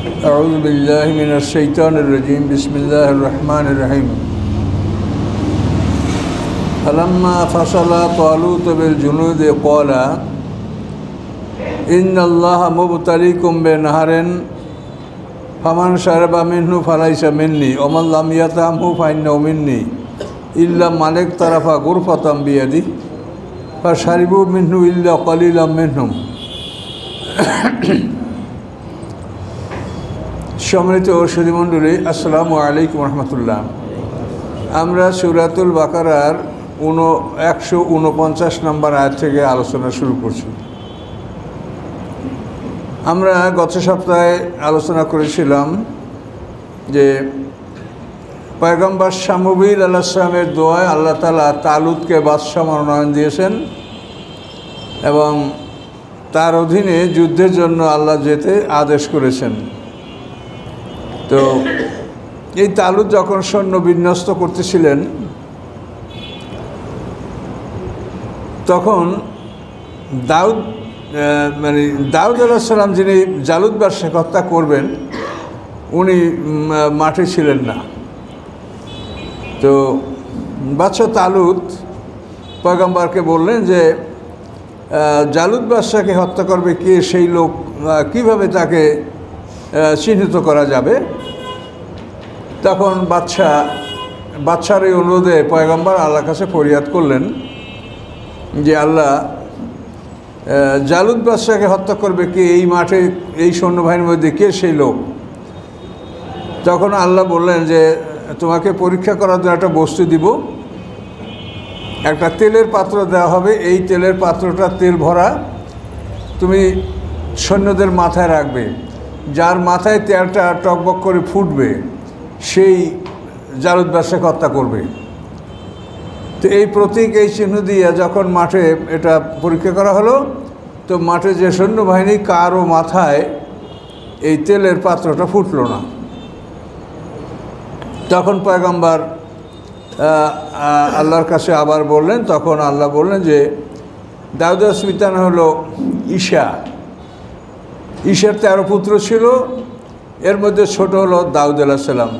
أعوذ بالله من الشيطان الرجيم بسم الله الرحمن الرحيم فلما فصل طالوت بالجنود قال إن الله مبتليكم بنهر فمن شرب منه فليس مني ومن لم يطعمه فإنه مني إلا من اقترف غرفة بيده فشربوا منه إلا قليلا منهم সম্মানিত সুধীমণ্ডলী, আসসালামু আলাইকুম রহমতুল্লাহ। আমরা সূরাতুল বাকারার 149 নম্বর আয়াত থেকে আলোচনা শুরু করছি। আমরা গত সপ্তাহে আলোচনা করেছিলাম যে পয়গম্বর শামুবিল আলাইহিস সালামের দোয়ায় আল্লাহ তাআলা তালুতকে বাদশাহ মনোনয়ন দিয়েছেন এবং তার অধীনে যুদ্ধের জন্য আল্লাহ যেতে আদেশ করেছেন। তো এই তালুত যখন সৈন্য বিন্যস্ত করতেছিলেন তখন দাউদ আলাইহিস সালাম যিনি জালুত বাদশাকে হত্যা করবেন উনি মাঠে ছিলেন না। তো বাদশাহ তালুত পয়গম্বরকে বললেন যে জালুত বাদশাকে হত্যা করবে কে, সেই লোক কিভাবে তাকে চিহ্নিত করা যাবে। তখন বাদশার এই অনুরোধে পয়গম্বর আল্লাহর কাছে ফরিয়াদ করলেন যে আল্লাহ, জালুত বাদশাকে হত্যা করবে কে, এই মাঠে এই সৈন্যবাহিনীর মধ্যে কে সেই লোক। তখন আল্লাহ বললেন যে তোমাকে পরীক্ষা করার জন্য একটা বস্তু দিব, একটা তেলের পাত্র দেওয়া হবে, এই তেলের পাত্রটা তেল ভরা তুমি সৈন্যদের মাথায় রাখবে, যার মাথায় তেলটা টকবক করে ফুটবে সেই জালুত বাদশাকে হত্যা করবে। তো এই প্রতীক, এই চিহ্ন দিয়ে যখন মাঠে এটা পরীক্ষা করা হলো, তো মাঠে যে সৈন্যবাহিনী কারও মাথায় এই তেলের পাত্রটা ফুটল না। তখন পয়গম্বর আল্লাহর কাছে আবার বললেন, তখন আল্লাহ বললেন যে দাউদের সন্তান হলো ঈশার 13 পুত্র ছিল, এর মধ্যে ছোট হলো দাউদ আলাইহিস সালাম।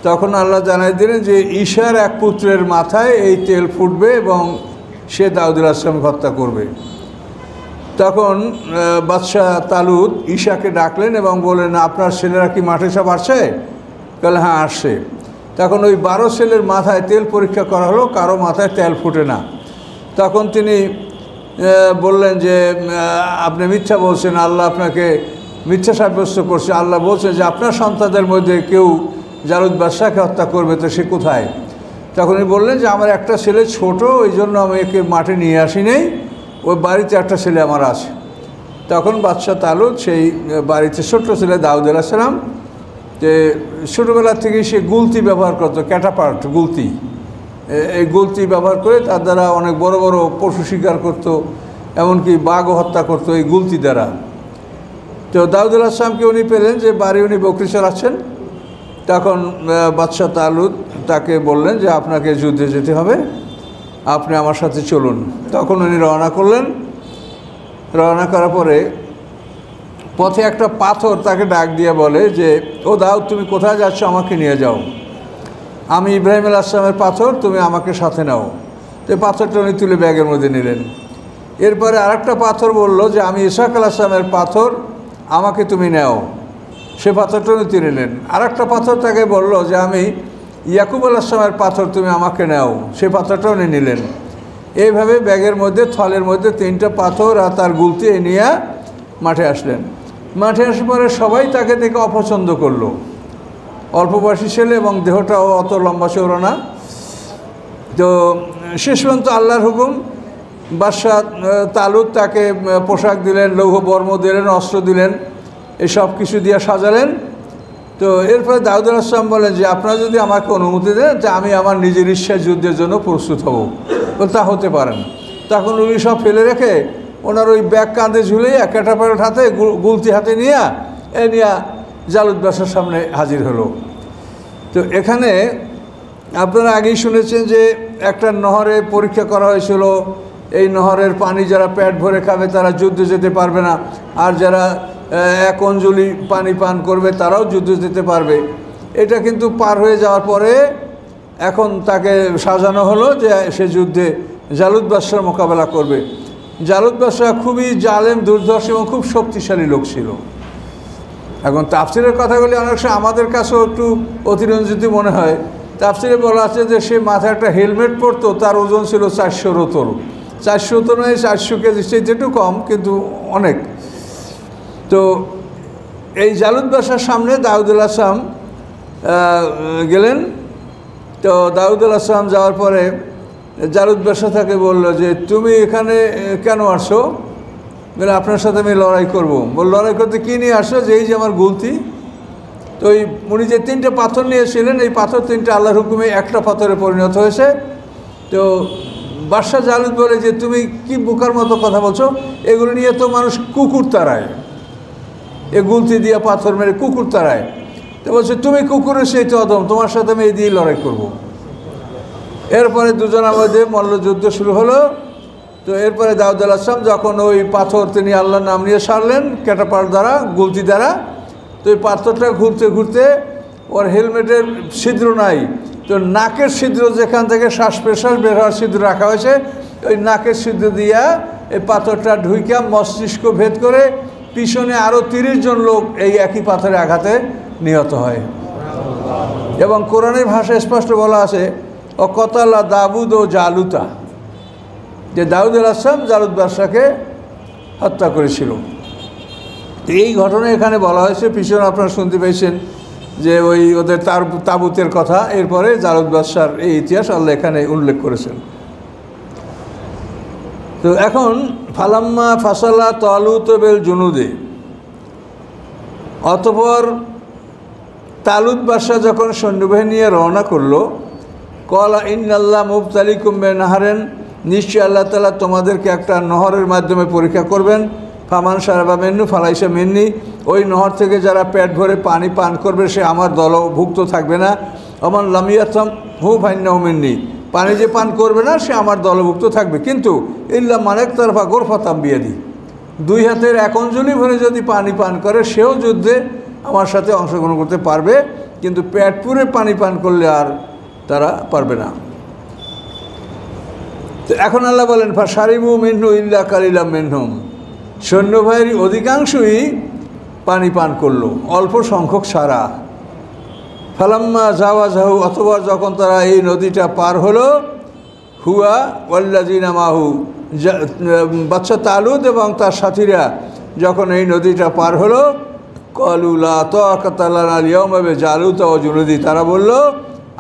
তখন আল্লাহ জানাই দিলেন যে ঈশার এক পুত্রের মাথায় এই তেল ফুটবে এবং সে দাউদ আলাইহিস সালামকে হত্যা করবে। তখন বাদশাহ তালুত ঈশাকে ডাকলেন এবং বললেন, আপনার ছেলেরা কি মাঠে সব আসছে? বলে হ্যাঁ আসছে। তখন ওই 12 ছেলের মাথায় তেল পরীক্ষা করা হলো, কারো মাথায় তেল ফুটে না। তখন তিনি বললেন যে আপনি মিথ্যা বলছেন, আল্লাহ আপনাকে মিথ্যা সাব্যস্ত করছে। আল্লাহ বলছে যে আপনার সন্তানদের মধ্যে কেউ জালুত বাদশাকে হত্যা করবে, তো সে কোথায়? তখন উনি বললেন যে আমার একটা ছেলে ছোট, ওই জন্য আমি একে মাঠে নিয়ে আসি নেই, ওই বাড়িতে একটা ছেলে আমার আছে। তখন বাদশাহ তালুত সেই বাড়িতে ছোট্ট ছেলে দাউদ আলাইহিস সালাম, যে ছোটোবেলা থেকে সে গুলতি ব্যবহার করতো, ক্যাটাপার্ট গুলতি, এই গুলতি ব্যবহার করে তার দ্বারা অনেক বড় বড় পশু শিকার করত, এমনকি বাঘও হত্যা করতো এই গুলতি দ্বারা। তো দাউদ আলাইহিস সালামকে উনি পেলেন যে বাড়ি উনি বকরি চড়াচ্ছেন। তখন বাদশাহ তালুত তাকে বললেন যে আপনাকে যুদ্ধে যেতে হবে, আপনি আমার সাথে চলুন। তখন উনি রওনা করলেন। রওনা করার পরে পথে একটা পাথর তাকে ডাক দিয়ে বলে যে ও দাউদ, তুমি কোথায় যাচ্ছ? আমাকে নিয়ে যাও, আমি ইব্রাহিম আলাইহিস সালামের পাথর, তুমি আমাকে সাথে নাও। তো পাথরটা উনি তুলে ব্যাগের মধ্যে নিলেন। এরপরে আরেকটা পাথর বলল যে আমি ইসহাক আলাইহিস সালামের পাথর, আমাকে তুমি নাও, সে পাথরটা উনি তুলে নিলেন। আরেকটা পাথর তাকে বলল যে আমি ইয়াকুব আলাইহিস সালামের পাথর, তুমি আমাকে নাও, সে পাথরটা উনি নিলেন। এইভাবে ব্যাগের মধ্যে থলের মধ্যে 3টা পাথর আর তার গুলতি নিয়ে মাঠে আসলেন। মাঠে আসার পরে সবাই তাকে দেখে অপছন্দ করলো, অল্প বয়সী ছেলে এবং দেহটাও অত লম্বা চওড়া না। তো শেষ পর্যন্ত আল্লাহর হুকুম, বাদশাহ তালুত তাকে পোশাক দিলেন, লৌহ বর্ম দিলেন, অস্ত্র দিলেন, এসব কিছু দিয়ে সাজালেন। তো এরপরে দাউদ আলাইহিস সালাম বলেন যে আপনারা যদি আমাকে অনুমতি দেন যে আমি আমার নিজের ইচ্ছায় যুদ্ধের জন্য প্রস্তুত হব। বলে তা হতে পারেন। তখন উনি সব ফেলে রেখে ওনার ওই ব্যাগ কাঁধে ঝুলিয়ে ক্যাটাপার্ট হাতে গুলতি হাতে নিয়ে জালুত বাদশার সামনে হাজির হলো। তো এখানে আপনারা আগেই শুনেছেন যে একটা নহরে পরীক্ষা করা হয়েছিল, এই নহরের পানি যারা পেট ভরে খাবে তারা যুদ্ধে যেতে পারবে না, আর যারা এক অঞ্জলি পানি পান করবে তারাও যুদ্ধে যেতে পারবে। এটা কিন্তু পার হয়ে যাওয়ার পরে এখন তাকে সাজানো হলো যে সে যুদ্ধে জালুত বাদশার মোকাবেলা করবে। জালুত বাদশা খুবই জালেম, দুর্ধর্ষ এবং খুব শক্তিশালী লোক ছিল। এখন তাফসিরের কথাগুলি অনেক সময় আমাদের কাছেও একটু অতিরঞ্জিত মনে হয়। তাফসিরে বলা আছে যে সে মাথায় একটা হেলমেট পরতো, তার ওজন ছিল 400-র ওপর। 400 তো নয়, 400 কেজি, সেটা একটু কম কিন্তু অনেক। তো এই জালুত বাদশার সামনে দাউদ আলাইহিস সালাম গেলেন। তো দাউদ আলাইহিস সালাম যাওয়ার পরে জালুত বাদশা তাকে বলল যে তুমি এখানে কেন আসছো? বলে আপনার সাথে আমি লড়াই করবো। বল লড়াই করতে কী নিয়ে আসছো? যে এই যে আমার গুলতি। তো ওই উনি যে 3টে পাথর নিয়েছিলেন, এই পাথর 3টে আল্লাহর হুকুমে একটা পাথরে পরিণত হয়েছে। তো বাদশা জালুত বলে যে তুমি কি বোকার মতো কথা বলছো, এগুলো নিয়ে তো মানুষ কুকুর তাড়ায়, এ গুলতি দিয়ে পাথর মেরে কুকুর তাড়ায়। তো বলছে তুমি কুকুরের সেই তো অদম, তোমার সাথে আমি এই দিয়ে লড়াই করবো। এরপরে দুজনের মধ্যে মল্লযুদ্ধ শুরু হলো। তো এরপরে দাউদ আলাইহিস সালাম যখন ওই পাথর তিনি আল্লাহর নাম নিয়ে সারলেন ক্যাটাপাল্ট দ্বারা, গুলতি দ্বারা, তো ওই পাথরটা ঘুরতে ঘুরতে ওর হেলমেটের ছিদ্র নাই, তো নাকের ছিদ্র যেখান থেকে শ্বাস প্রশ্বাস বের হওয়ার ছিদ্র রাখা হয়েছে, ওই নাকের ছিদ্র দিয়া এই পাথরটা ঢুইকা মস্তিষ্ক ভেদ করে পিছনে আরও 30 জন লোক এই একই পাথরে আঘাতে নিহত হয়। এবং কোরআনের ভাষায় স্পষ্ট বলা আছে ও কতালা দাউদ ও জালুতা, যে দাউদ আলাইহিস সালাম জালুত বাদশাকে হত্যা করেছিল। এই ঘটনা এখানে বলা হয়েছে, পিছনে আপনারা শুনতে পেয়েছেন যে ওই ওদের তাবুতের কথা। এরপরে জালুত বাদশার এই ইতিহাস আল্লাহ এখানে উল্লেখ করেছেন। তো এখন ফালাম্মা ফাসালা তালুত বিল জুনুদে, অতঃপর তালুত বাদশা যখন সৈন্যবাহিনী নিয়ে রওনা করলো, কলা ইন্নাল্লাহ মুবতালিকুম বিনাহারিন, নিশ্চয় আল্লাহ তাআলা তোমাদেরকে একটা নহরের মাধ্যমে পরীক্ষা করবেন। ফামান শারাবা মিন্নু ফালাইসা মিন্নি, ওই নহর থেকে যারা পেট ভরে পানি পান করবে সে আমার দলভুক্ত থাকবে না। অমান লাম ইয়াতহু ফাইন্নাহু মিন্নি, পানি যে পান করবে না সে আমার দলভুক্ত থাকবে। কিন্তু ইল্লা মানেক তরফা গোরফাতাম বিয়াদি, 2 হাতের 1 অঞ্জলি ভরে যদি পানি পান করে সেও যুদ্ধে আমার সাথে অংশগ্রহণ করতে পারবে, কিন্তু পেট পুরে পানি পান করলে আর তারা পারবে না। তো এখন আল্লাহ বলেন ফাশারিবু মিনহু ইল্লা কালিলাম মিনহুম, সৈন্যবাহিনীর অধিকাংশই পানি পান করলো, অল্প সংখ্যক ছাড়া। ফালাম্মা জাওয়াজাহু, অথবা যখন তারা এই নদীটা পার হলো, হুয়া ওয়াল্লাযিনা মাহু, বাদশা তালুত এবং তার সাথীরা যখন এই নদীটা পার হলো, ক্বালু লা তাকাতা লানা আল ইয়াওমা বিজালুত ওয়া জুনুদি, তারা বলল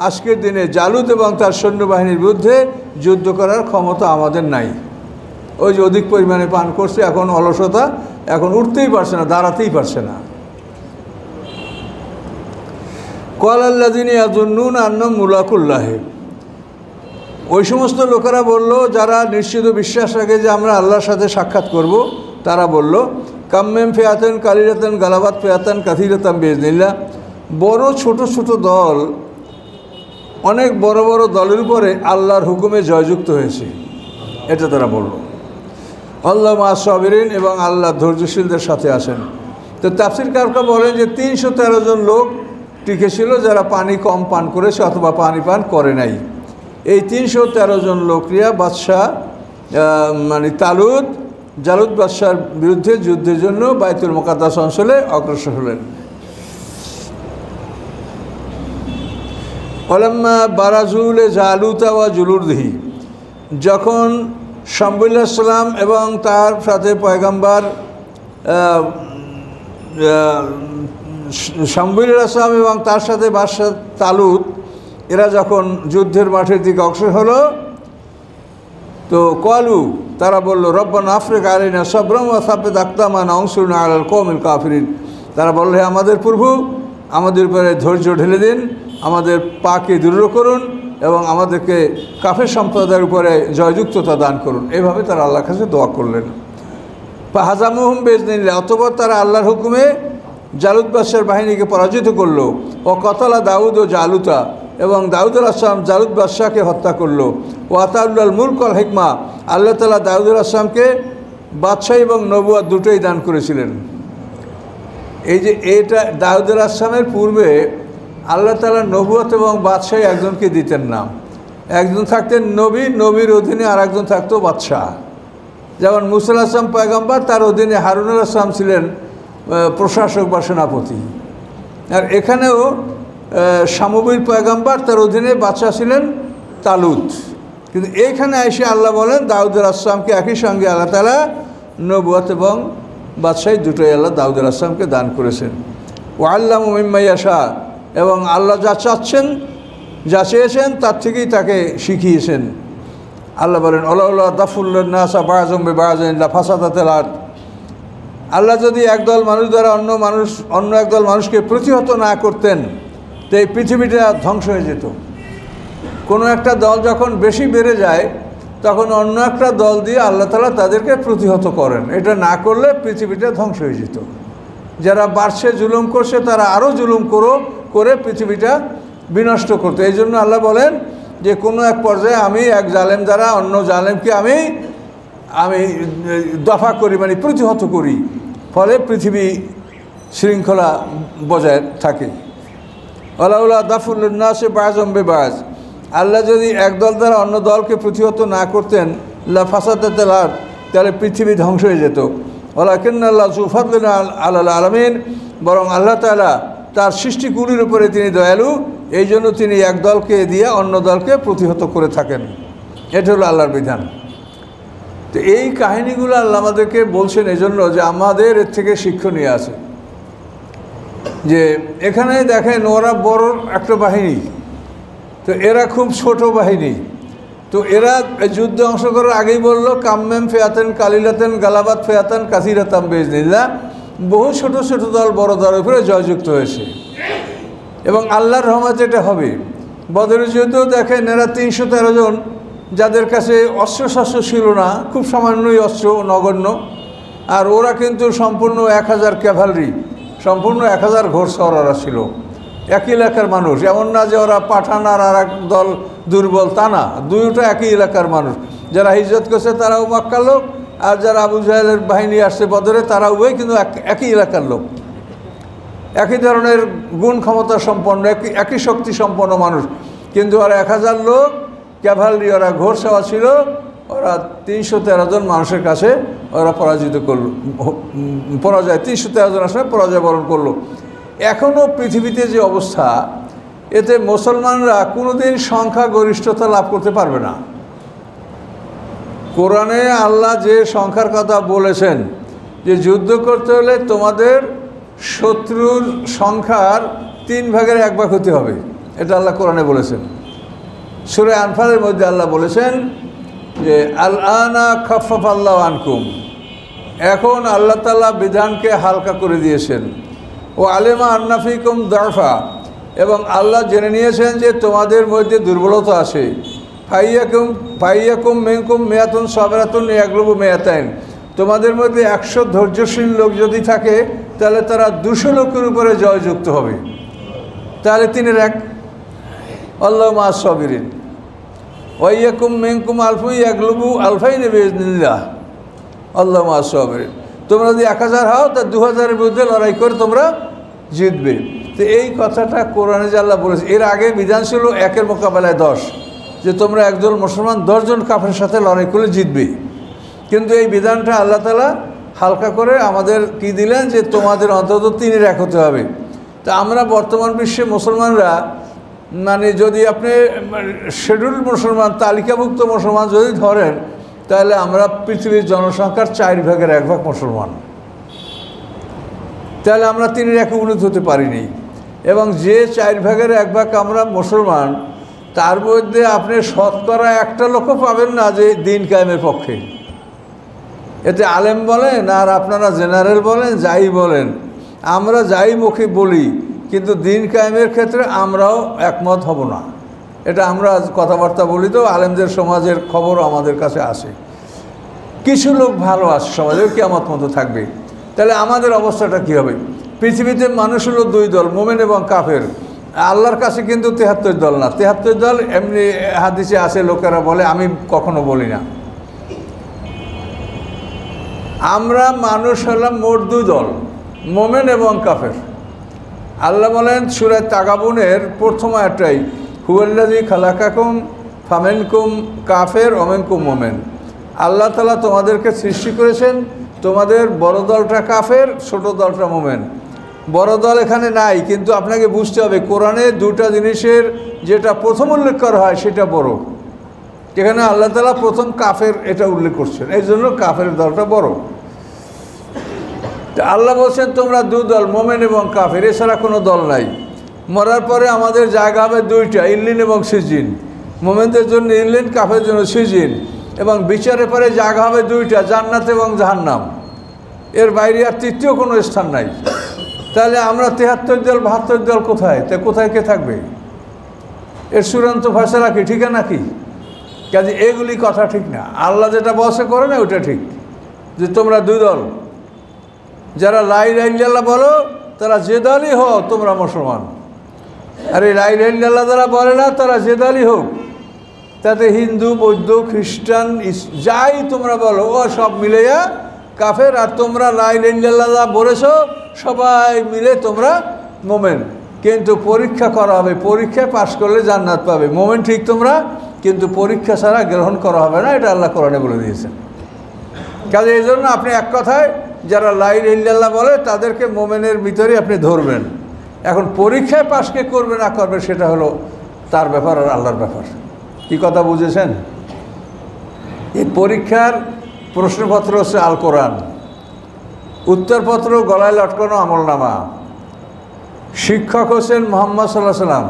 আজকের দিনে জালুত এবং তার সৈন্যবাহিনীর বিরুদ্ধে যুদ্ধ করার ক্ষমতা আমাদের নাই। ওই যে অধিক পরিমাণে পান করছে, এখন অলসতা, এখন উঠতেই পারছে না, দাঁড়াতেই পারছে না। ক্বালাল্লাযিনা ইয়াযুন্নুনা আন্নাহুম মুলাকুল্লাহ, ওই সমস্ত লোকেরা বলল যারা নিশ্চিত বিশ্বাস রাখে যে আমরা আল্লাহর সাথে সাক্ষাৎ করব, তারা বলল কাম্মেম ফিয়াতান কালিলাতান গালাবাত ফিয়াতান কাসীরাতান বিইজনিল্লাহ, বড় ছোট ছোট দল অনেক বড় বড় দলের উপরে আল্লাহর হুকুমে জয়যুক্ত হয়েছে, এটা তারা বলল। আল্লাহ মা সাবিরিন, এবং আল্লাহ ধৈর্যশীলদের সাথে আছেন। তো তাফসীরকাররা বলেন যে 313 জন লোক টিকে ছিল যারা পানি কম পান করেছে অথবা পানি পান করে নাই। এই 313 জন লোকরিয়া বাদশাহ মানে তালুত জালুত বাদশার বিরুদ্ধে যুদ্ধের জন্য বাইতুল মুকাদ্দাস অঞ্চলে অগ্রসর হলেন। ওলাম্মা বারাজুল জালুতা ওয়া জুলুরদিহি, যখন শামউল আলাইহিস সালাম এবং তার সাথে পয়গম্বর শামউল আলাইহিস সালাম এবং তার সাথে বাদশা তালুত এরা যখন যুদ্ধের মাঠের দিকে অগ্রসর হলো, তো ক্বালু, তারা বলল রব্বানা আফরিক আলাইনা সাবরাম ওয়া সাব্বিত আকদামানা ওয়ানসুরনা আলাল কওমিল কাফিরিন, তারা বলল হে আমাদের প্রভু, আমাদের উপরে ধৈর্য ঢেলে দিন, আমাদের পাকে দৃঢ় করুন এবং আমাদেরকে কাফের সম্প্রদায়ের উপরে জয়যুক্ততা দান করুন। এভাবে তারা আল্লাহর কাছে দোয়া করলেন। ফাহাজামুহুম বিইজনিল্লাহ, অতঃপর তারা আল্লাহর হুকুমে জালুত বাদশার বাহিনীকে পরাজিত করলো। ও কতলা দাউদ ও জালুতা, এবং দাউদ আলাইহিস সালাম জালুত বাদশাকে হত্যা করলো। ও আতাউল্লাল মুলক ওয়াল হিকমা, আল্লাহ তাআলা দাউদ আলাইহিস সালামকে বাদশাহী এবং নবুয়ত দুটোই দান করেছিলেন। এই যে এটা দাউদ আলাইহিস পূর্বে আল্লাহ তাআলা নবুয়ত এবং বাদশাহী একজনকে দিতেন না। একজন থাকতেন নবী, নবীর অধীনে আর একজন থাকতো বাদশাহ। যেমন মুসা আলাইহিস সালাম পয়গম্বর, তার অধীনে হারুন আলাইহিস সালাম ছিলেন প্রশাসক বা সেনাপতি। আর এখানেও শামুবিল পয়গম্বর, তার অধীনে বাদশাহ ছিলেন তালুত। কিন্তু এইখানে এসে আল্লাহ বলেন দাউদ আলাইহিস সালামকে একই সঙ্গে আল্লাহ তাআলা নবুয়ত এবং বাদশাহী দুটোই আল্লাহ দাউদ আলাইহিস সালামকে দান করেছেন। ওয়াল্লামু মিম্মা ইয়াশা, এবং আল্লাহ যা চাচ্ছেন, যা চেয়েছেন তার থেকেই তাকে শিখিয়েছেন। আল্লাহ বলেন আল্লাহ দাফুল্লাহ নাসা বাযুম বিবাযিন লা ফাসাদাতিল আরদ। আল্লাহ যদি একদল মানুষ দ্বারা অন্য একদল মানুষকে প্রতিহত না করতেন, তো এই পৃথিবীটা ধ্বংস হয়ে যেত। কোনো একটা দল যখন বেশি বেড়ে যায়, তখন অন্য একটা দল দিয়ে আল্লাহ তাআলা তাদেরকে প্রতিহত করেন। এটা না করলে পৃথিবীটা ধ্বংস হয়ে যেত। যারা বাড়ছে, জুলুম করছে, তারা আরও জুলুম করে পৃথিবীটা বিনষ্ট করতো। এই জন্য আল্লাহ বলেন যে কোনো এক পর্যায়ে আমি এক জালেম দ্বারা অন্য জালেমকে আমি দফা করি, মানে প্রতিহত করি, ফলে পৃথিবী শৃঙ্খলা বজায় থাকে। ওয়ালাউলা দাফুল্লিন নাসি বাযুম বিবায, আল্লাহ যদি একদল দ্বারা অন্য দলকে প্রতিহত না করতেন, লা ফাসাদাতিল আরদ, তাহলে পৃথিবী ধ্বংস হয়ে যেত। ওয়ালাকিন্নাল্লাহ যু ফাদলিন আলাল আলামিন, বরং আল্লাহ তাআলা তার সৃষ্টিকুলের উপরে তিনি দয়ালু, এই জন্য তিনি এক দলকে দিয়ে অন্য দলকে প্রতিহত করে থাকেন। এটা হলো আল্লাহর বিধান। তো এই কাহিনীগুলো আল্লাহ আমাদেরকে বলছেন এজন্য যে আমাদের এর থেকে শিক্ষণীয় আছে। যে এখানে দেখেন ওরা বড় একটা বাহিনী, তো এরা খুব ছোট বাহিনী। তো এরা যুদ্ধে অংশ করার আগেই বলল কাম্মেম ফিয়াতেন কালিলাতেন গালাবাত ফিয়াতান কাসিরাতাম বিইজনিল্লাহ, বহু ছোট ছোট দল বড় দলের উপরে জয়যুক্ত হয়েছে এবং আল্লাহর রহমতে এটা হবে। বদরের যুদ্ধেও দেখেন এরা 313 জন, যাদের কাছে অস্ত্রশস্ত্র ছিল না, খুব সামান্যই অস্ত্র, নগণ্য। আর ওরা কিন্তু সম্পূর্ণ 1000 ক্যাভালরি, সম্পূর্ণ 1000 ঘোড়সওয়াররা ছিল, একই এলাকার মানুষ। এমন না যে ওরা পাঠান আর এক দল দুর্বল, তা না, দুইটা একই এলাকার মানুষ। যারা হিজরত করছে তারাও মক্কার লোক, আর যারা আবু জাহেলের বাহিনী আসছে বদরে তারা উভয় কিন্তু একই এলাকার লোক, একই ধরনের গুণ ক্ষমতা সম্পন্ন, একই শক্তি সম্পন্ন মানুষ। কিন্তু ওরা 1000 লোক ক্যাভালরি, ওরা ঘোড়সওয়ার ছিল, ওরা 313 জন মানুষের কাছে ওরা পরাজিত করলো, 313 জন আসলে পরাজয় বরণ করলো। এখনও পৃথিবীতে যে অবস্থা, এতে মুসলমানরা কোনোদিন সংখ্যাগরিষ্ঠতা লাভ করতে পারবে না। কোরআনে আল্লাহ যে সংখ্যার কথা বলেছেন যে যুদ্ধ করতে হলে তোমাদের শত্রুর সংখ্যার 3 ভাগের 1 ভাগ হতে হবে, এটা আল্লাহ কোরআনে বলেছেন। সূরা আনফালের মধ্যে আল্লাহ বলেছেন যে আল আনা খাফফাল্লাহু আনকুম, এখন আল্লাহ তাআলা বিধানকে হালকা করে দিয়েছেন। ও আলেমা আন্না ফিকুম দাফা, এবং আল্লাহ জেনে নিয়েছেন যে তোমাদের মধ্যে দুর্বলতা আছে। ফাইয়াকুম মিনকুম মিয়াতুন সাবিরাতুন ইয়াগলিবু মিয়াতাইন, তোমাদের মধ্যে 100 ধৈর্যশীল লোক যদি থাকে তাহলে তারা 200 লোকের উপরে জয়যুক্ত হবে। তাহলে 3-এর 1, আল্লাহু মা'আস সাবিরিন। ওয়াইয়াকুম মিনকুম আলফুন ইয়াগলিবু আলফাইন বিইজনিল্লাহ, আল্লাহু মা'আস সাবিরিন। তোমরা যদি 1000 হও তা 2000-এর বিরুদ্ধে লড়াই করে তোমরা জিতবে। তো এই কথাটা কোরআনে যে আল্লাহ বলেছে, এর আগে বিধান ছিল 1-এর মোকাবেলায় 10, যে তোমরা একদল মুসলমান 10 জন কাফেরের সাথে লড়াই করে জিতবে। কিন্তু এই বিধানটা আল্লাহ তাআলা হালকা করে আমাদের কি দিলেন যে তোমাদের অন্তত 3-এর 1 হতে হবে। তা আমরা বর্তমান বিশ্বে মুসলমানরা, মানে যদি আপনি শিডিউল মুসলমান, তালিকাভুক্ত মুসলমান যদি ধরেন, তাহলে আমরা পৃথিবীর জনসংখ্যার 4 ভাগের 1 ভাগ মুসলমান। তাহলে আমরা 3-এর 1 উন্নত হতে পারিনি। এবং যে 4 ভাগের 1 ভাগ আমরা মুসলমান, তার মধ্যে আপনি শতকরা 1টা লোকও পাবেন না যে দিন কায়েমের পক্ষে। এতে আলেম বলেন আর আপনারা জেনারেল বলেন, যাই বলেন, আমরা যাই মুখে বলি, কিন্তু দিন কায়েমের ক্ষেত্রে আমরাও একমত হব না। এটা আমরা কথাবার্তা বলি, তো আলেমদের সমাজের খবর আমাদের কাছে আসে। কিছু লোক ভালো আছে সমাজের, কিয়ামত মতো থাকবে। তাহলে আমাদের অবস্থাটা কী হবে? পৃথিবীতে মানুষ হলো 2 দল, মুমিন এবং কাফের। আল্লাহর কাছে কিন্তু 73 দল না। 73 দল এমনি হাদিসে আছে, লোকেরা বলে, আমি কখনো বলি না। আমরা মানুষ হলাম মোট 2 দল, মোমেন এবং কাফের। আল্লাহ বলেন সূরা তাগাবুনের প্রথম আয়াতটাই, হুয়াল্লাযী খালাকাকুম ফামিনকুম কাফের ওয়া মিনকুম মোমেন। আল্লাহ তাআলা তোমাদেরকে সৃষ্টি করেছেন, তোমাদের বড় দলটা কাফের, ছোট দলটা মোমেন। বড় দল এখানে নাই, কিন্তু আপনাকে বুঝতে হবে কোরআনে দুটা জিনিসের যেটা প্রথম উল্লেখ করা হয় সেটা বড়। এখানে আল্লাহ তাআলা প্রথম কাফের এটা উল্লেখ করছেন, এই জন্য কাফের দলটা বড়। আল্লাহ বলছেন তোমরা দু দল, মোমেন এবং কাফের, এছাড়া কোনো দল নাই। মরার পরে আমাদের জায়গা হবে দুইটা, ইল্লিন এবং সিজিন। মোমেনদের জন্য ইল্লিন, কাফের জন্য সিজিন। এবং বিচারের পরে জায়গা হবে দুইটা, জান্নাত এবং জাহান্নাম। এর বাইরে আর তৃতীয় কোনো স্থান নাই। তাহলে আমরা ৭৩ দল ৭২ দল কোথায়? তা কোথায় কে থাকবে? এর চূড়ান্ত ফয়সালা কি, ঠিকানা কি? কাজে এগুলি কথা ঠিক না। আল্লাহ যেটা বসে করে না ওটা ঠিক, যে তোমরা দুই দল। যারা লা ইলাহা ইল্লাল্লাহ বলো তারা যে দলই হও তোমরা মুসলমান। আর এই লা ইলাহা ইল্লাল্লাহ যারা বলে না তারা যে দলই হোক, তাতে হিন্দু, বৌদ্ধ, খ্রিস্টান, যাই তোমরা বলো ও সব মিলেয়া কাফের। আর তোমরা লা ইলাহা ইল্লাল্লাহ বলেছ সবাই মিলে তোমরা মোমেন। কিন্তু পরীক্ষা করা হবে, পরীক্ষায় পাশ করলে জান্নাত পাবে। মোমেন ঠিক তোমরা, কিন্তু পরীক্ষা ছাড়া গ্রহণ করা হবে না, এটা আল্লাহ কোরআনে বলে দিয়েছেন। কাজে এই জন্য আপনি এক কথায় যারা লা ইলাহা ইল্লাল্লাহ বলে তাদেরকে মোমেনের ভিতরে আপনি ধরবেন। এখন পরীক্ষায় পাশ কে করবে না করবে সেটা হলো তার ব্যাপার আর আল্লাহর ব্যাপার। কি কথা বুঝেছেন? এই পরীক্ষার প্রশ্নপত্র হচ্ছে আল কোরআন, উত্তরপত্র গলায় লটকানো আমলনামা। শিক্ষক হচ্ছেন মুহাম্মদ সাল্লাল্লাহু আলাইহি সাল্লাম।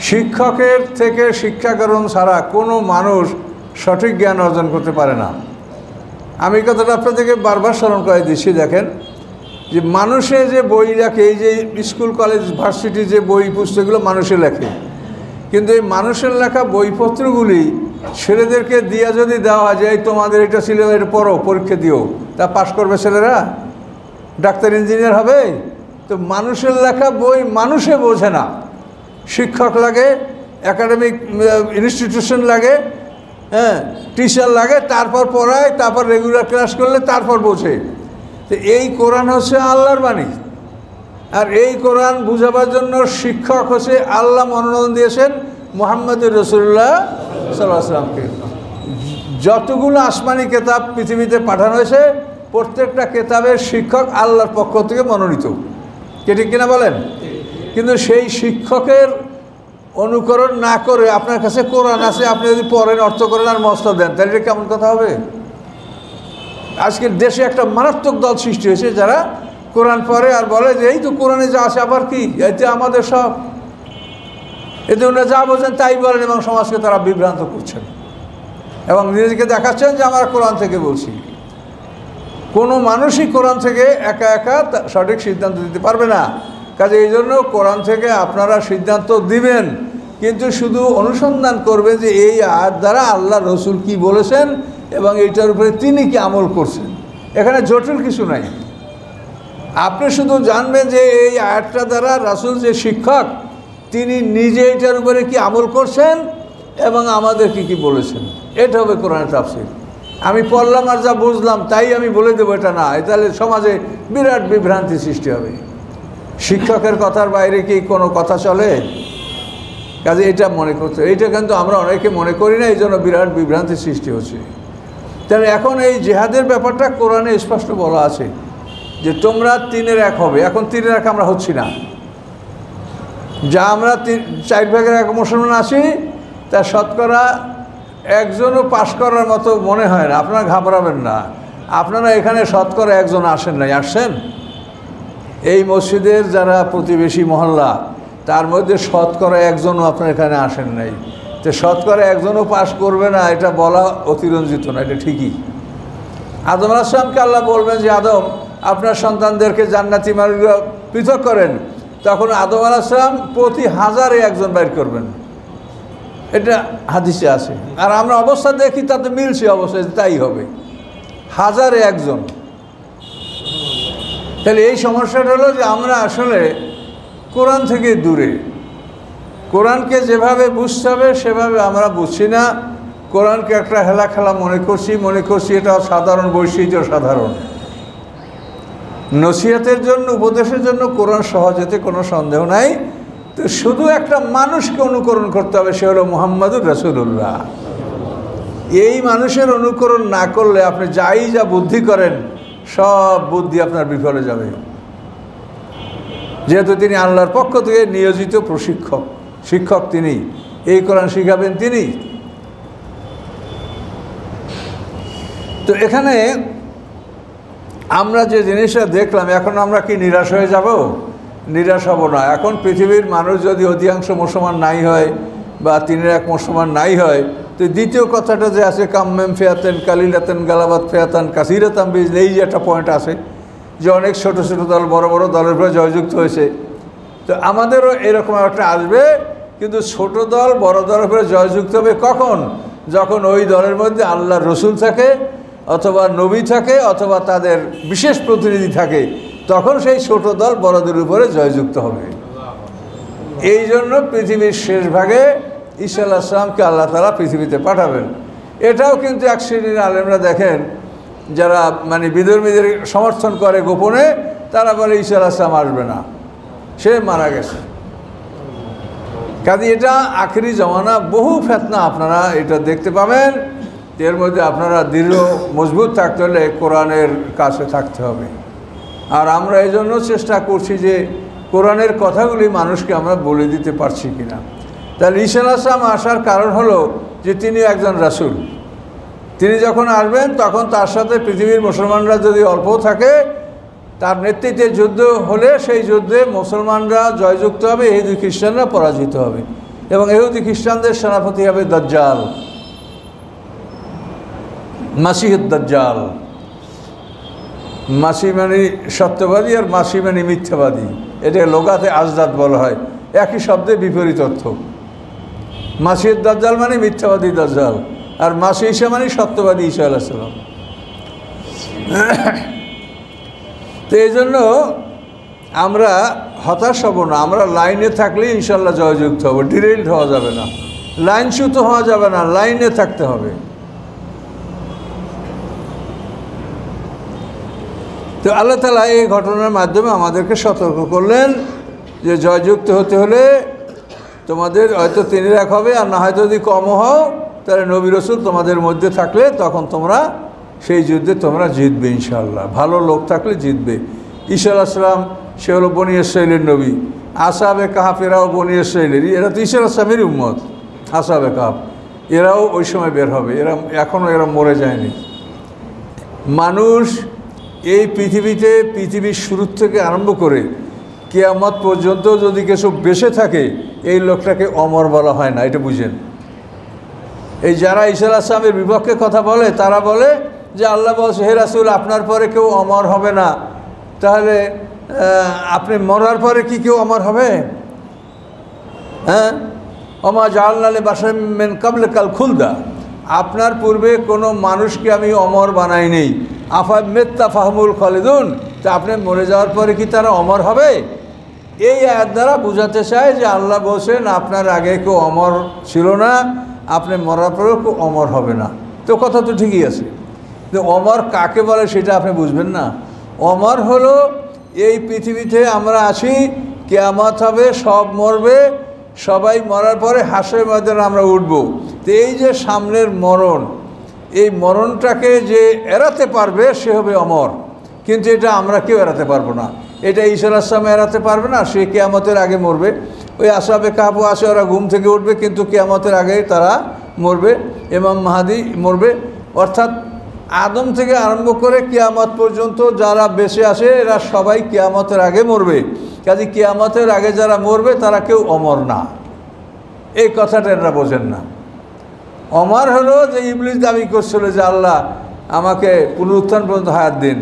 শিক্ষকের থেকে শিক্ষা গ্রহণ ছাড়া কোনো মানুষ সঠিক জ্ঞান অর্জন করতে পারে না। আমি কথাটা আপনাদেরকে বারবার স্মরণ করে দিচ্ছি। দেখেন যে মানুষে যে বই লেখে, এই যে স্কুল কলেজ ভার্সিটি যে বই পুস্তকগুলো মানুষে লেখে, কিন্তু এই মানুষের লেখা বইপত্রগুলি ছেলেদেরকে দিয়া যদি দেওয়া যায় তোমাদের এটা ছিল, এটা পড়ো, পরীক্ষা দিও, তা পাশ করবে ছেলেরা? ডাক্তার ইঞ্জিনিয়ার হবে? তো মানুষের লেখা বই মানুষে বোঝে না। শিক্ষক লাগে, একাডেমিক ইনস্টিটিউশন লাগে, হ্যাঁ, টিচার লাগে, তারপর পড়ায়, তারপর রেগুলার ক্লাস করলে তারপর বোঝে। তো এই কোরআন হচ্ছে আল্লাহর বাণী। আর এই কোরআন বুঝাবার জন্য শিক্ষক হচ্ছে আল্লাহ মনোনয়ন দিয়েছেন মুহাম্মদুর রাসূলুল্লাহ সাল্লাল্লাহু আলাইহি ওয়াসাল্লামকে। যতগুলো আসমানি কিতাব পৃথিবীতে পাঠানো হয়েছে প্রত্যেকটা কিতাবের শিক্ষক আল্লাহর পক্ষ থেকে মনোনীত। কে ঠিক কিনা বলেন? কিন্তু সেই শিক্ষকের অনুকরণ না করে আপনার কাছে কোরআন আছে, আপনি যদি পড়েন, অর্থ করেন আর মস্তা দেন, তাহলে এটা কেমন কথা হবে? আজকের দেশে একটা মারাত্মক দল সৃষ্টি হয়েছে যারা কোরআন পড়ে আর বলে যে এই তো কোরআনে যা আছে আবার কি, এতে আমাদের সব, এতে ওনারা যা বোঝেন তাই বলেন এবং সমাজকে তারা বিভ্রান্ত করছেন এবং নিজেকে দেখাচ্ছেন যে আমরা কোরআন থেকে বলছি। কোনো মানুষই কোরআন থেকে একা একা সঠিক সিদ্ধান্ত দিতে পারবে না। কাজে এই জন্য কোরআন থেকে আপনারা সিদ্ধান্ত দিবেন, কিন্তু শুধু অনুসন্ধান করবেন যে এই আয়াত দ্বারা আল্লাহ রসুল কি বলেছেন এবং এইটার উপরে তিনি কি আমল করছেন। এখানে জটিল কিছু নাই। আপনি শুধু জানবেন যে এই আয়াতটা দ্বারা রাসূল যে শিক্ষক তিনি নিজে এটার উপরে কি আমল করছেন এবং আমাদের কি বলেছেন, এটা হবে কোরআনের তাফসীর। আমি পড়লাম আর যা বুঝলাম তাই আমি বলে দেবো, এটা না, তাহলে সমাজে বিরাট বিভ্রান্তি সৃষ্টি হবে। শিক্ষকের কথার বাইরে কি কোনো কথা চলে? কাজে এটা মনে করতে, এইটা কিন্তু আমরা অনেকে মনে করি না, এই জন্য বিরাট বিভ্রান্তি সৃষ্টি হচ্ছে। তাহলে এখন এই জিহাদের ব্যাপারটা কোরআনে স্পষ্ট বলা আছে যে তোমরা 3-এর 1 হবে। এখন 3-এর 1 আমরা হচ্ছি না। যা আমরা 4 ভাগের 1 মুসলমান আছি তা শতকরা একজনও পাশ করার মতো মনে হয় না। আপনারা ঘাবড়াবেন না, আপনারা এখানে শতকরা একজন আসেন নাই, আসছেন? এই মসজিদের যারা প্রতিবেশী মহল্লা তার মধ্যে শতকরা একজনও আপনার এখানে আসেন নাই। তো শতকরা একজনও পাশ করবে না এটা বলা অতিরঞ্জিত না, এটা ঠিকই। আদম আলাইহিস সালামকে আল্লাহ বলবেন যে আদম আপনার সন্তানদেরকে জান্নাতি মানুষরা পৃথক করেন, তখন আদম আলাইহিস সালাম প্রতি 1000-এ একজন বাইর করবেন, এটা হাদিসে আছে। আর আমরা অবস্থা দেখি তাতে মিলছে, অবস্থায় তাই হবে, 1000-এ একজন। তাহলে এই সমস্যাটা হলো যে আমরা আসলে কোরআন থেকে দূরে। কোরআনকে যেভাবে বুঝতে হবে সেভাবে আমরা বুঝছি না। কোরআনকে একটা হেলা খেলা মনে করছি এটা সাধারণ বৈশিষ্ট্য, সাধারণ। নসিহতের জন্য, উপদেশের জন্য কোরআন সহজ, এতে কোনো সন্দেহ নাই। তো শুধু একটা মানুষকে অনুকরণ করতে হবে, সে হলো মুহাম্মাদুর রাসূলুল্লাহ। এই মানুষের অনুকরণ না করলে আপনি যাই যা বুদ্ধি করেন সব বুদ্ধি আপনার বিফলে যাবে, যেহেতু তিনি আল্লাহর পক্ষ থেকে নিয়োজিত শিক্ষক তিনি, এই কোরআন শিখাবেন তিনি। তো এখানে আমরা যে জিনিসটা দেখলাম, এখন আমরা কি নিরাশ হয়ে যাব? নিরাশ হব না। এখন পৃথিবীর মানুষ যদি অধিকাংশ মুসলমান নাই হয় বা 3/1 মুসলমান নাই হয়, তো দ্বিতীয় কথাটা যে আছে কাম্মেম ফিয়াতেন কালিলাতেন গালাবাত ফিয়াতান কাসিরাতান বিজ, এই যে একটা পয়েন্ট আছে যে অনেক ছোট ছোট দল বড় বড় দলের উপরে জয়যুক্ত হয়েছে। তো আমাদেরও এরকম একটা আসবে, কিন্তু ছোট দল বড় দলের উপরে জয়যুক্ত হবে কখন? যখন ওই দলের মধ্যে আল্লাহর রসুল থাকে, অথবা নবী থাকে, অথবা তাদের বিশেষ প্রতিনিধি থাকে, তখন সেই ছোট দল বড়দের উপরে জয়যুক্ত হবে। এই জন্য পৃথিবীর শেষ ভাগে ঈসা আলাইহিস সালামকে আল্লাহ তাআলা পৃথিবীতে পাঠাবেন। এটাও কিন্তু এক শ্রেণীর আলেমরা দেখেন, যারা মানে বিধর্মীদের সমর্থন করে গোপনে, তারা বলে ঈসা আলাইহিস সালাম আসবে না, সে মারা গেছে। কাজে এটা আখেরি জমানা, বহু ফিতনা আপনারা এটা দেখতে পাবেন। এর মধ্যে আপনারা দৃঢ় মজবুত থাকতে হলে কোরআনের কাছে থাকতে হবে। আর আমরা এই জন্য চেষ্টা করছি যে কোরআনের কথাগুলি মানুষকে আমরা বলে দিতে পারছি কিনা। তাহলে ঈসা আলাইহিস সালাম আসার কারণ হলো যে তিনি একজন রাসূল। তিনি যখন আসবেন তখন তার সাথে পৃথিবীর মুসলমানরা যদি অল্প থাকে, তার নেতৃত্বে যুদ্ধ হলে সেই যুদ্ধে মুসলমানরা জয়যুক্ত হবে, ইহুদি খ্রিস্টানরা পরাজিত হবে, এবং ইহুদি খ্রিস্টানদের সেনাপতি হবে দাজ্জাল, মাসিহুদ দাজ্জাল। মাসি মানে সত্যবাদী আর মাসি মানে মিথ্যাবাদী, এটা লোকাতে আজদাদ বলা হয়, একই শব্দে বিপরীত অর্থ। মাসিহুদ দাজ্জাল মানে মিথ্যাবাদী দাজ্জাল, আর মাসি ঈসা মানে সত্যবাদী ঈসা আলাইহিস সালাম। তো এই জন্য আমরা হতাশ হব না, আমরা লাইনে থাকলে ইনশাল্লাহ জয়যুক্ত হব। ডিরেইলড হওয়া যাবে না, লাইনচ্যুত হওয়া যাবে না, লাইনে থাকতে হবে। তো আল্লাহ তাআলা এই ঘটনার মাধ্যমে আমাদেরকে সতর্ক করলেন যে জয়যুক্ত হতে হলে তোমাদের হয়তো 3/1 হবে, আর না হয়তো যদি কমও হও, তাহলে নবী রাসূল তোমাদের মধ্যে থাকলে তখন তোমরা সেই যুদ্ধে তোমরা জিতবে ইনশাআল্লাহ। ভালো লোক থাকলে জিতবে। ঈসা আলাইহিস সালাম সে হলো বনী ইসরাঈলের নবী, আসহাবে কাহফ এরাও বনী ইসরাঈলের, এরা তো ঈসা আলাইহিস সালামেরই উম্মত। আসহাবে কাহফ এরাও ওই সময় বের হবে, এখনও এরা মরে যায়নি। মানুষ এই পৃথিবীর শুরু থেকে আরম্ভ করে কিয়ামত পর্যন্ত যদি কিছু বেঁচে থাকে, এই লোকটাকে অমর বলা হয় না, এটা বুঝেন। এই যারা ঈসা আলাইহিস সালামের বিপক্ষে কথা বলে, তারা বলে যে আল্লাহ বলছে হে রাসূল আপনার পরে কেউ অমর হবে না, তাহলে আপনি মরার পরে কি কেউ অমর হবে? হ্যাঁ, ওমা জাআলনা লিবাশারিন মিন ক্বাবলিকাল খুলদা, আপনার পূর্বে কোনো মানুষকে আমি অমর বানাই নেই। আফা মিত্তা ফাহমুল খালিদুন, তা আপনি মরে যাওয়ার পরে কি তারা অমর হবে? এই আয়াত দ্বারা বোঝাতে চায় যে আল্লাহ বলছেন আপনার আগে কেউ অমর ছিল না, আপনি মরার পরেও কেউ অমর হবে না। তো কথা তো ঠিকই আছে, তো অমর কাকে বলে সেটা আপনি বুঝবেন না। অমর হলো এই পৃথিবীতে আমরা আছি, কিয়ামত হবে, সব মরবে, সবাই মরার পরে হাসরের ময়দানে আমরা উঠব। তো এই যে সামনের মরণ, এই মরণটাকে যে এড়াতে পারবে সে হবে অমর, কিন্তু এটা আমরা কেউ এড়াতে পারবো না। এটা ঈসা আলাইহিস সালাম এড়াতে পারবে না, সে কিয়ামতের আগে মরবে। ওই আসহাবে কাহফ আসে, ওরা ঘুম থেকে উঠবে, কিন্তু কিয়ামতের আগে তারা মরবে। ইমাম মাহদী মরবে, অর্থাৎ আদম থেকে আরম্ভ করে কিয়ামত পর্যন্ত যারা বেঁচে আসে এরা সবাই কিয়ামতের আগে মরবে। কাজে কিয়ামতের আগে যারা মরবে তারা কেউ অমর না, এই কথাটা এরা বোঝেন না। অমর হলো যে ইবলিস দাবি করছিল যে আল্লাহ আমাকে পুনরুত্থান পর্যন্ত হায়াত দিন,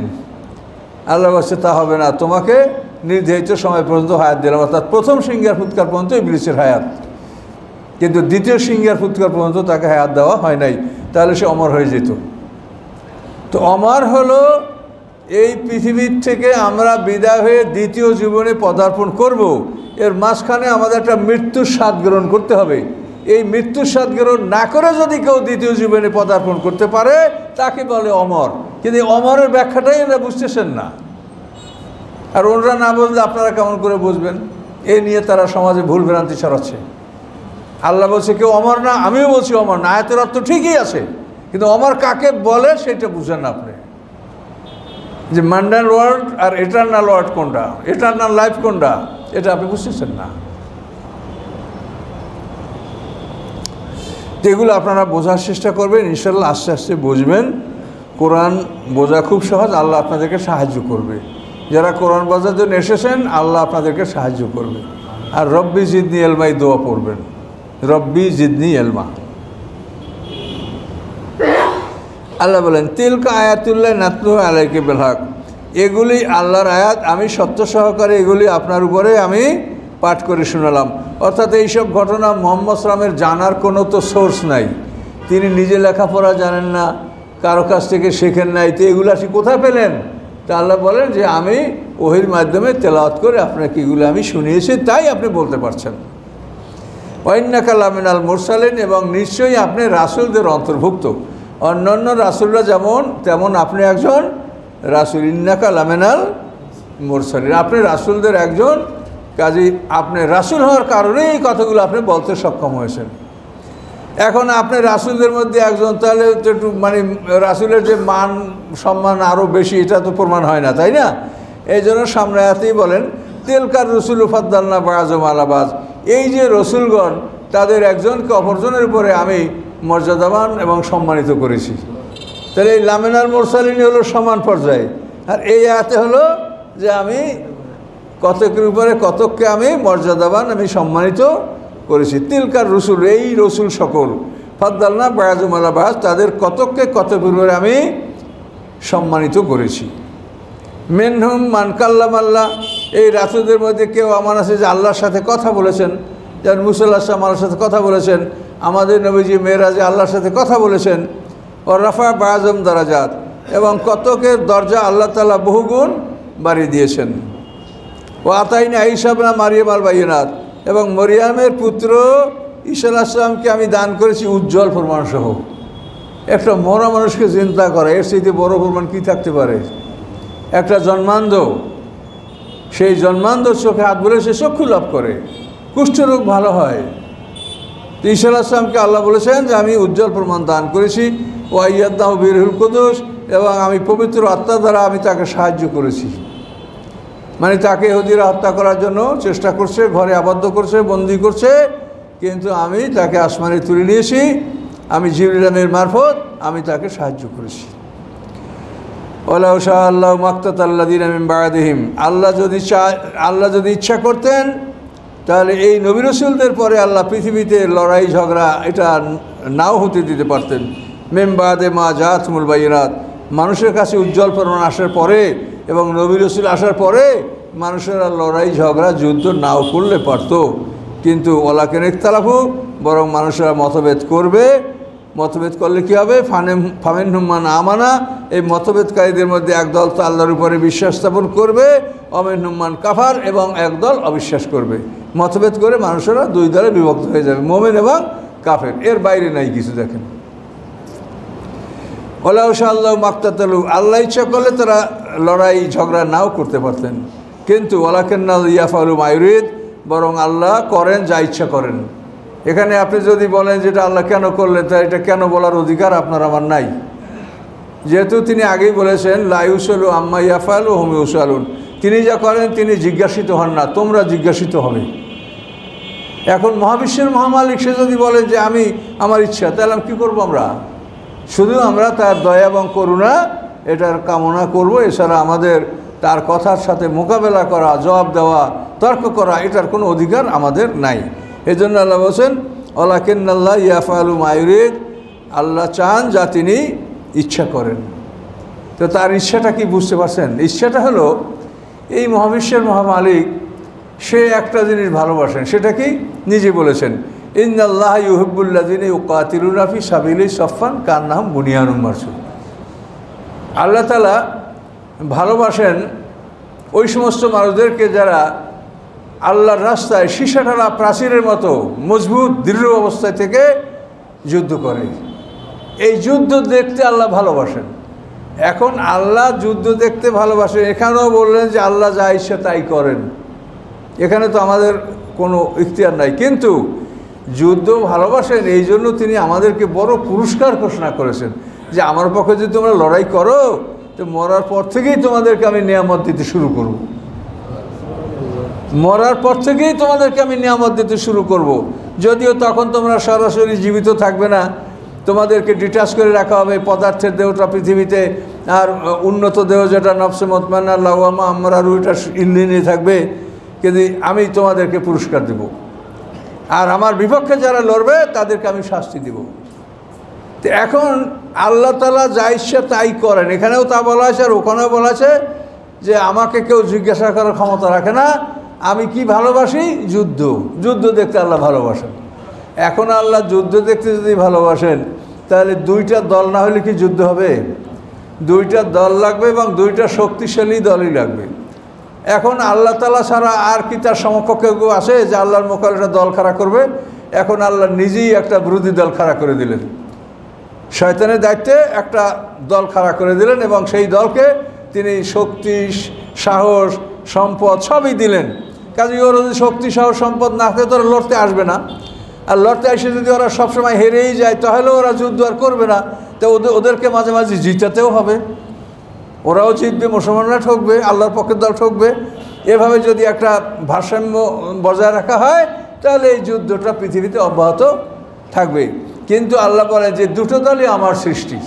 আল্লাহ বলছে তা হবে না, তোমাকে নির্ধারিত সময় পর্যন্ত হায়াত দিলাম। অর্থাৎ প্রথম সিংহার ফুৎকার পর্যন্ত ইবলিসের হায়াত, কিন্তু দ্বিতীয় সিংহার ফুৎকার পর্যন্ত তাকে হায়াত দেওয়া হয় নাই, তাহলে সে অমর হয়ে যেত। তো অমর হলো এই পৃথিবীর থেকে আমরা বিদায় হয়ে দ্বিতীয় জীবনে পদার্পণ করব, এর মাঝখানে আমাদের একটা মৃত্যুর স্বাদ গ্রহণ করতে হবে। এই মৃত্যুর স্বাদ গ্রহণ না করে যদি কেউ দ্বিতীয় জীবনে পদার্পণ করতে পারে তাকে বলে অমর। কিন্তু অমরের ব্যাখ্যাটাই এরা বুঝতেছেন না। আর ওনারা না বুঝলে আপনারা কেমন করে বুঝবেন? এ নিয়ে তারা সমাজে ভুল ভ্রান্তি ছড়াচ্ছে। আল্লাহ বলছে কেউ অমর না, আমিও বলছি অমর না। আয়াতের অর্থ ঠিকই আছে, কিন্তু অমর কাকে বলে সেটা বুঝেন না আপনি। যে মান্ডান ওয়ার্ল্ড আর এটার্নাল ওয়ার্ল্ড কোনটা, এটার্নাল লাইফ কোনটা, এটা আপনি বুঝতেছেন না। তো এগুলো আপনারা বোঝার চেষ্টা করবেন, ইনশাল্লাহ আস্তে আস্তে বুঝবেন। কোরআন বোঝা খুব সহজ, আল্লাহ আপনাদেরকে সাহায্য করবে। যারা কোরআন বোঝার জন্য এসেছেন, আল্লাহ আপনাদেরকে সাহায্য করবে। আর রব্বি জিদনি এলমা এই দোয়া পড়বেন, রব্বি জিদনি এলমা। আল্লাহ বলেন তিলকা আয়াতুল্লাহ নাতলু আলাইকা বিল হক, এগুলি আল্লাহর আয়াত, আমি সত্য সহকারে এগুলি আপনার উপরে আমি পাঠ করে শোনালাম। অর্থাৎ এইসব ঘটনা মুহাম্মদ সাল্লামের জানার কোনো তো সোর্স নাই, তিনি নিজে লেখাপড়া জানেন না, কারো কাছ থেকে শেখেন নাই, তো এগুলো আপনি কোথায় পেলেন? তা আল্লাহ বলেন যে আমি ওহির মাধ্যমে তেলাওয়াত করে আপনাকে এগুলো আমি শুনিয়েছি, তাই আপনি বলতে পারছেন। ওয়াইন্নাকা লামিনাল মুরসালিন, এবং নিশ্চয়ই আপনি রাসূলদের অন্তর্ভুক্ত। অন্যান্য রাসূলরা যেমন তেমন আপনি একজন রাসূল। ইন্নাকা লামিনাল মুরসালিন, আপনি রাসূলদের একজন। কাজেই আপনি রাসূল হওয়ার কারণে এই কথাগুলো আপনি বলতে সক্ষম হয়েছেন। এখন আপনি রাসূলদের মধ্যে একজন, তাহলে তো একটু মানে রাসূলের যে মান সম্মান আরও বেশি, এটা তো প্রমাণ হয় না, তাই না? এই জন্য সামনে আয়াতেই বলেন তিলকার রসুল ফাদ্দালনা বাযুহুম আলা বায, এই যে রসুলগণ তাদের একজনকে অপরজনের উপরে আমি মর্যাদাবান এবং সম্মানিত করেছি। তাহলে এই লামিনাল মুরসালিন হলো সমান পর্যায়ে, আর এই আয়াতে হলো যে আমি কতকের উপরে কতককে আমি মর্যাদাবান, আমি সম্মানিত করেছি। তিলকার রসুল, এই রসুল সকল, ফাদ্দালনা বাযুহুম আলা বায, তাদের কতককে কতকের উপরে আমি সম্মানিত করেছি। মিনহুম মান কাল্লামাল্লাহ, এই রাসূলদের মধ্যে কেউ আমার আছে যে আল্লাহর সাথে কথা বলেছেন, যেমন মুসা আলাইহিস সালাম আল্লাহর সাথে কথা বলেছেন, আমাদের নবীজি মেরাজে আল্লাহর সাথে কথা বলেছেন। ও রাফা বাযুহুম দারাজাত, এবং কতকের দরজা আল্লাহ তাআলা বহুগুণ বাড়িয়ে দিয়েছেন। ও আতাইনা ঈসা ইবনে মারইয়াম আল বায়িনাত, এবং মরিয়ামের পুত্র ঈসা আলাইহিস সালামকে আমি দান করেছি উজ্জ্বল প্রমাণসহ। একটা মরা মানুষকে চিন্তা করে, এর চাইতে বড় প্রমাণ কী থাকতে পারে? একটা জন্মান্ধ, সেই জন্মান্ধ চোখে হাত বলে সে চক্ষু লাভ করে, কুষ্ঠরোগ ভালো হয়। তো ঈসা আলাইহিস সালামকে আল্লাহ বলেছেন যে আমি উজ্জ্বল প্রমাণ দান করেছি। ও আইয়াদাহু বিরুহুল কুদুস, এবং আমি পবিত্র আত্মা দ্বারা আমি তাকে সাহায্য করেছি। মানে তাকে ইহুদিরা হত্যা করার জন্য চেষ্টা করছে, ঘরে আবদ্ধ করছে, বন্দি করছে, কিন্তু আমি তাকে আসমানে তুলে নিয়েছি, আমি জিবরিল আমিনের মারফত আমি তাকে সাহায্য করেছি। ওয়ালাউ শাআ আল্লাহু মাক্তাতাল্লাযীনা মিন বা'দিহিম, আল্লাহ যদি ইচ্ছা করতেন তাহলে এই নবী রাসূলদের পরে আল্লাহ পৃথিবীতে লড়াই ঝগড়া এটা নাও হতে দিতে পারতেন। মিন বা'দে মা জাআতহুমুল বায়িনাত, মানুষের কাছে উজ্জ্বল প্রমাণ আসার পরে এবং নবী রাসূল আসার পরে মানুষেরা লড়াই ঝগড়া যুদ্ধ নাও করলে পারত, কিন্তু ওয়ালাকিন ইখতালাফু, বরং মানুষেরা মতভেদ করবে। মতভেদ করলে কী হবে? ফামিনহুম মান আমানা, এই মতভেদকারীদের মধ্যে একদল তো আল্লাহর উপরে বিশ্বাস স্থাপন করবে, ওয়ামিনহুম মান কাফার, এবং একদল অবিশ্বাস করবে। মতভেদ করে মানুষেরা দুই দলে বিভক্ত হয়ে যাবে, মুমিন এবং কাফের, এর বাইরে নাই কিছু। দেখেন ওয়ালাউ শাআ আল্লাহু মাক্তাতালু, আল্লাহ ইচ্ছা করলে তারা লড়াই ঝগড়া নাও করতে পারতেন, কিন্তু ওয়ালাকিন্না ইয়াফআলু মা ইউরিদ, বরং আল্লাহ করেন যা ইচ্ছা করেন। এখানে আপনি যদি বলেন যেটা আল্লাহ কেন করলেন, তা এটা কেন বলার অধিকার আপনার আমার নাই, যেহেতু তিনি আগেই বলেছেন লা ইউসালু আম্মা ইয়াফআলু হুম ইউসালুন, তিনি যা করেন তিনি জিজ্ঞাসিত হন না, তোমরা জিজ্ঞাসিত হবে। এখন মহাবিশ্বের মহামালিক সে যদি বলেন যে আমি আমার ইচ্ছা, তাহলে আমি কী করবো? আমরা শুধু আমরা তার দয়া এবং করুণা এটার কামনা করব, এছাড়া আমাদের তার কথার সাথে মোকাবেলা করা, জবাব দেওয়া, তর্ক করা, এটার কোনো অধিকার আমাদের নাই। এজন্য আল্লাহ বলছেন ওয়ালাকিন্নাল্লাহ ইয়াফআলু মা ইউরিদ, আল্লাহ চান যা তিনি ইচ্ছা করেন। তো তার ইচ্ছাটা কি বুঝতে পারছেন? ইচ্ছাটা হলো এই মহাবিশ্বের মহামালিক সে একটা জিনিস ভালোবাসেন, সেটা কি? নিজে বলেছেন ইন্নাল্লাহ ইউহিব্বুল্লাযীনা ইউকাতিলুনা ফি সাবিলিহি সাফফান কান্নাহুম বুনিয়ানুম মারসুদ। আল্লাহ তাআলা ভালোবাসেন ওই সমস্ত মানুষদেরকে যারা আল্লাহর রাস্তায় সীসাঢালা প্রাচীরের মতো মজবুত দৃঢ় অবস্থায় থেকে যুদ্ধ করে। এই যুদ্ধ দেখতে আল্লাহ ভালোবাসেন। এখন আল্লাহ যুদ্ধ দেখতে ভালোবাসেন, এখানেও বললেন যে আল্লাহ যা ইচ্ছা তাই করেন, এখানে তো আমাদের কোনো ইখতিয়ার নাই, কিন্তু যুদ্ধ ভালোবাসেন এই জন্য তিনি আমাদেরকে বড় পুরস্কার ঘোষণা করেছেন যে আমার পক্ষে যদি তোমরা লড়াই করো তো মরার পর থেকেই তোমাদেরকে আমি নিয়ামত দিতে শুরু করব, মরার পর থেকেই তোমাদেরকে আমি নিয়ামত দিতে শুরু করব। যদিও তখন তোমরা সরাসরি জীবিত থাকবে না, তোমাদেরকে ডিটাচ করে রাখা হবে, পদার্থের দেহটা পৃথিবীতে, আর উন্নত দেহ যেটা নফসে মুতমাইন্না লাওয়ামা আমরা রুইটা ইন্দ্রিয়ে থাকবে, কিন্তু আমি তোমাদেরকে পুরস্কার দেব, আর আমার বিপক্ষে যারা লড়বে তাদেরকে আমি শাস্তি দেব। তো এখন আল্লাহ তাআলা যা ইচ্ছা তাই করেন, এখানেও তা বলা আছে আর ওখানেও বলা আছে যে আমাকে কেউ জিজ্ঞাসা করার ক্ষমতা রাখে না, আমি কি ভালোবাসি? যুদ্ধ, যুদ্ধ দেখতে আল্লাহ ভালোবাসেন। এখন আল্লাহ যুদ্ধ দেখতে যদি ভালোবাসেন তাহলে দুইটা দল না হলে কি যুদ্ধ হবে? দুইটা দল লাগবে এবং দুইটা শক্তিশালী দলই লাগবে। এখন আল্লাহ তাআলা ছাড়া আর কি তার সমকক্ষ কেউ আছে যে আল্লাহর মোকাবিলায় দল খাড়া করবে? এখন আল্লাহ নিজেই একটা বিরোধী দল খাড়া করে দিলেন, শয়তানের দায়িত্বে একটা দল খাড়া করে দিলেন এবং সেই দলকে তিনি শক্তি, সাহস, সম্পদ সবই দিলেন। কাজেই ওরা যদি শক্তি, সাহস, সম্পদ না থাকে তো ওরা লড়তে আসবে না, আর লড়তে এসে যদি ওরা সবসময় হেরেই যায় তাহলে ওরা যুদ্ধ আর করবে না। তো ওদেরকে মাঝে মাঝে জিতাতেও হবে, ওরাও জিতবে, মুসলমানরা ঠকবে, আল্লাহর পক্ষের দল ঠকবে। এভাবে যদি একটা ভারসাম্য বজায় রাখা হয় তাহলে এই যুদ্ধটা পৃথিবীতে অব্যাহত থাকবে। কিন্তু আল্লাহ বলে যে দুটো দলই আমার সৃষ্টি,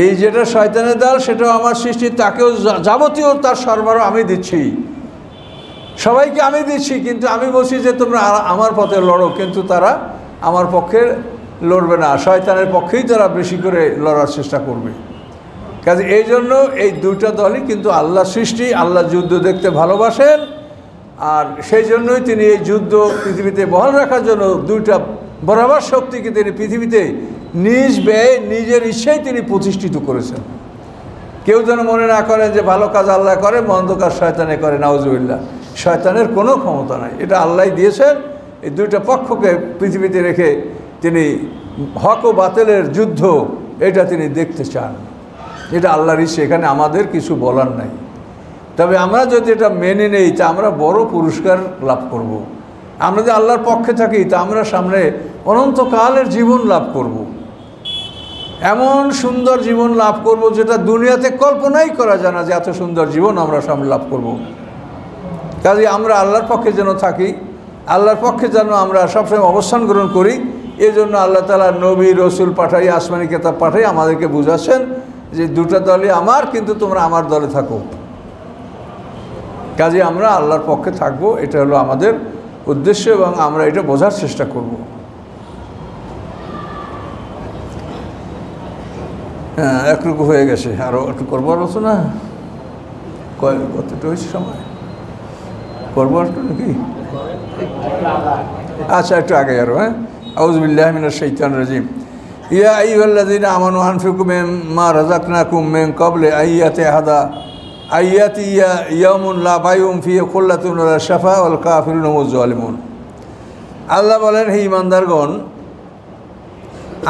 এই যেটা শয়তানের দল সেটাও আমার সৃষ্টি, তাকেও যাবতীয় তার সরবরাহ আমি দিচ্ছি, সবাইকে আমি দিচ্ছি, কিন্তু আমি বলছি যে তোমরা আমার পথে লড়ো, কিন্তু তারা আমার পক্ষে লড়বে না, শয়তানের পক্ষেই তারা বেশি করে লড়ার চেষ্টা করবে। কাজে এই জন্য এই দুইটা দলই কিন্তু আল্লাহ সৃষ্টি, আল্লাহ যুদ্ধ দেখতে ভালোবাসেন, আর সেই জন্যই তিনি এই যুদ্ধ পৃথিবীতে বহাল রাখার জন্য দুইটা বরাবর শক্তিকে তিনি পৃথিবীতে নিজ ব্যয়, নিজের ইচ্ছায় তিনি প্রতিষ্ঠিত করেছেন। কেউ যেন মনে না করেন যে ভালো কাজ আল্লাহ করে, মন্দ কাজ শয়তানে করে, নাউজুবিল্লাহ। শয়তানের কোনো ক্ষমতা নাই, এটা আল্লাহ দিয়েছেন। এই দুইটা পক্ষকে পৃথিবীতে রেখে তিনি হক ও বাতিলের যুদ্ধ এটা তিনি দেখতে চান, এটা আল্লাহর ইচ্ছে, এখানে আমাদের কিছু বলার নাই। তবে আমরা যদি এটা মেনে নেই তা আমরা বড় পুরস্কার লাভ করব। আমরা যদি আল্লাহর পক্ষে থাকি তা আমরা সামনে অনন্তকালের জীবন লাভ করব, এমন সুন্দর জীবন লাভ করব যেটা দুনিয়াতে কল্পনাই করা যায় না যে এত সুন্দর জীবন আমরা সামনে লাভ করব। কাজে আমরা আল্লাহর পক্ষে যেন থাকি, আল্লাহর পক্ষে যেন আমরা সবসময় অবস্থান গ্রহণ করি, এই জন্য আল্লাহ তাআলা নবী রসুল পাঠাই, আসমানি কিতাব পাঠাই আমাদেরকে বুঝাচ্ছেন যে দুটা দলই আমার, কিন্তু তোমরা আমার দলে থাকো। কাজে আমরা আল্লাহর পক্ষে থাকবো, এটা হলো আমাদের উদ্দেশ্য এবং আমরা এটা বোঝার চেষ্টা করব। হ্যাঁ, একটুকু হয়ে গেছে, আরও একটু করবো আর হতো না, কতটা হয়েছে সময় করবো একটু নাকি? আচ্ছা, একটু আগে আরও। হ্যাঁ, আউযু বিল্লাহি মিনাশ শাইতানির রাজিম। ইয়া আইয়ুহাল্লাযীনা আমানু আনফিকু মিম্মা রাযাকনাকুম মিন ক্বাবলি আইয়াতি ইয়াউমুন লা বাইউন ফিহি খুল্লাতুন ওয়ালা শাফা ওয়াল কাফিরুনা হুমুজ জালিমুন। আল্লাহ বলেন, হে ঈমানদারগণ,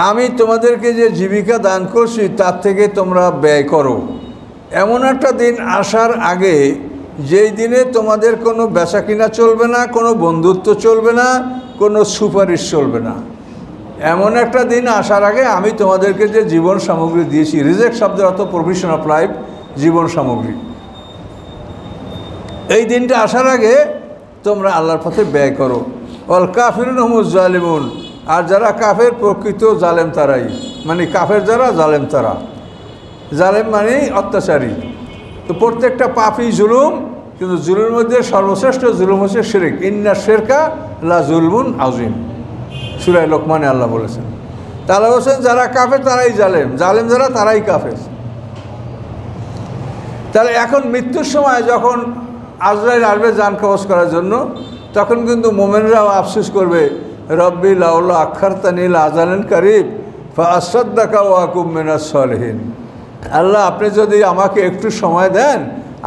আমি তোমাদেরকে যে জীবিকা দান করছি তার থেকে তোমরা ব্যয় করো। এমন একটা দিন আসার আগে যেই দিনে তোমাদের কোনো বেচা কিনা চলবে না, কোনো বন্ধুত্ব চলবে না, কোনো সুপারিশ চলবে না। এমন একটা দিন আসার আগে আমি তোমাদেরকে যে জীবন সামগ্রী দিয়েছি, রিজেক শব্দের অর্থ প্রভিশন অফ লাইফ, জীবন সামগ্রী, এই দিনটা আসার আগে তোমরা আল্লাহর পথে ব্যয় করো। ওয়াল কাফিরুনা হুমুজ জালিমুন, আর যারা কাফের প্রকৃত জালেম তারাই, মানে কাফের যারা জালেম তারা, জালেম মানে অত্যাচারী। তো প্রত্যেকটা পাপই জুলুম, কিন্তু জুলুমের মধ্যে সর্বশ্রেষ্ঠ জুলুম হচ্ছে শিরক। ইন্না শিরকা লা জুলমুন আযীম, সূরা লোকমানে আল্লাহ বলেছেন। তারা বলছেন যারা কাফের তারাই জালেম, জালেম যারা তারাই কাফের। তাহলে এখন মৃত্যুর সময় যখন আজরাইল আসবে জান কবজ করার জন্য, তখন কিন্তু মোমেনরাও আফসোস করবে, রব্বি লাউলা আখারতানি ইলা আজালিন কারিব ফাআসাদ্দাকা ওয়া আকুম মিনাস সালিহিন। আল্লাহ, আপনি যদি আমাকে একটু সময় দেন,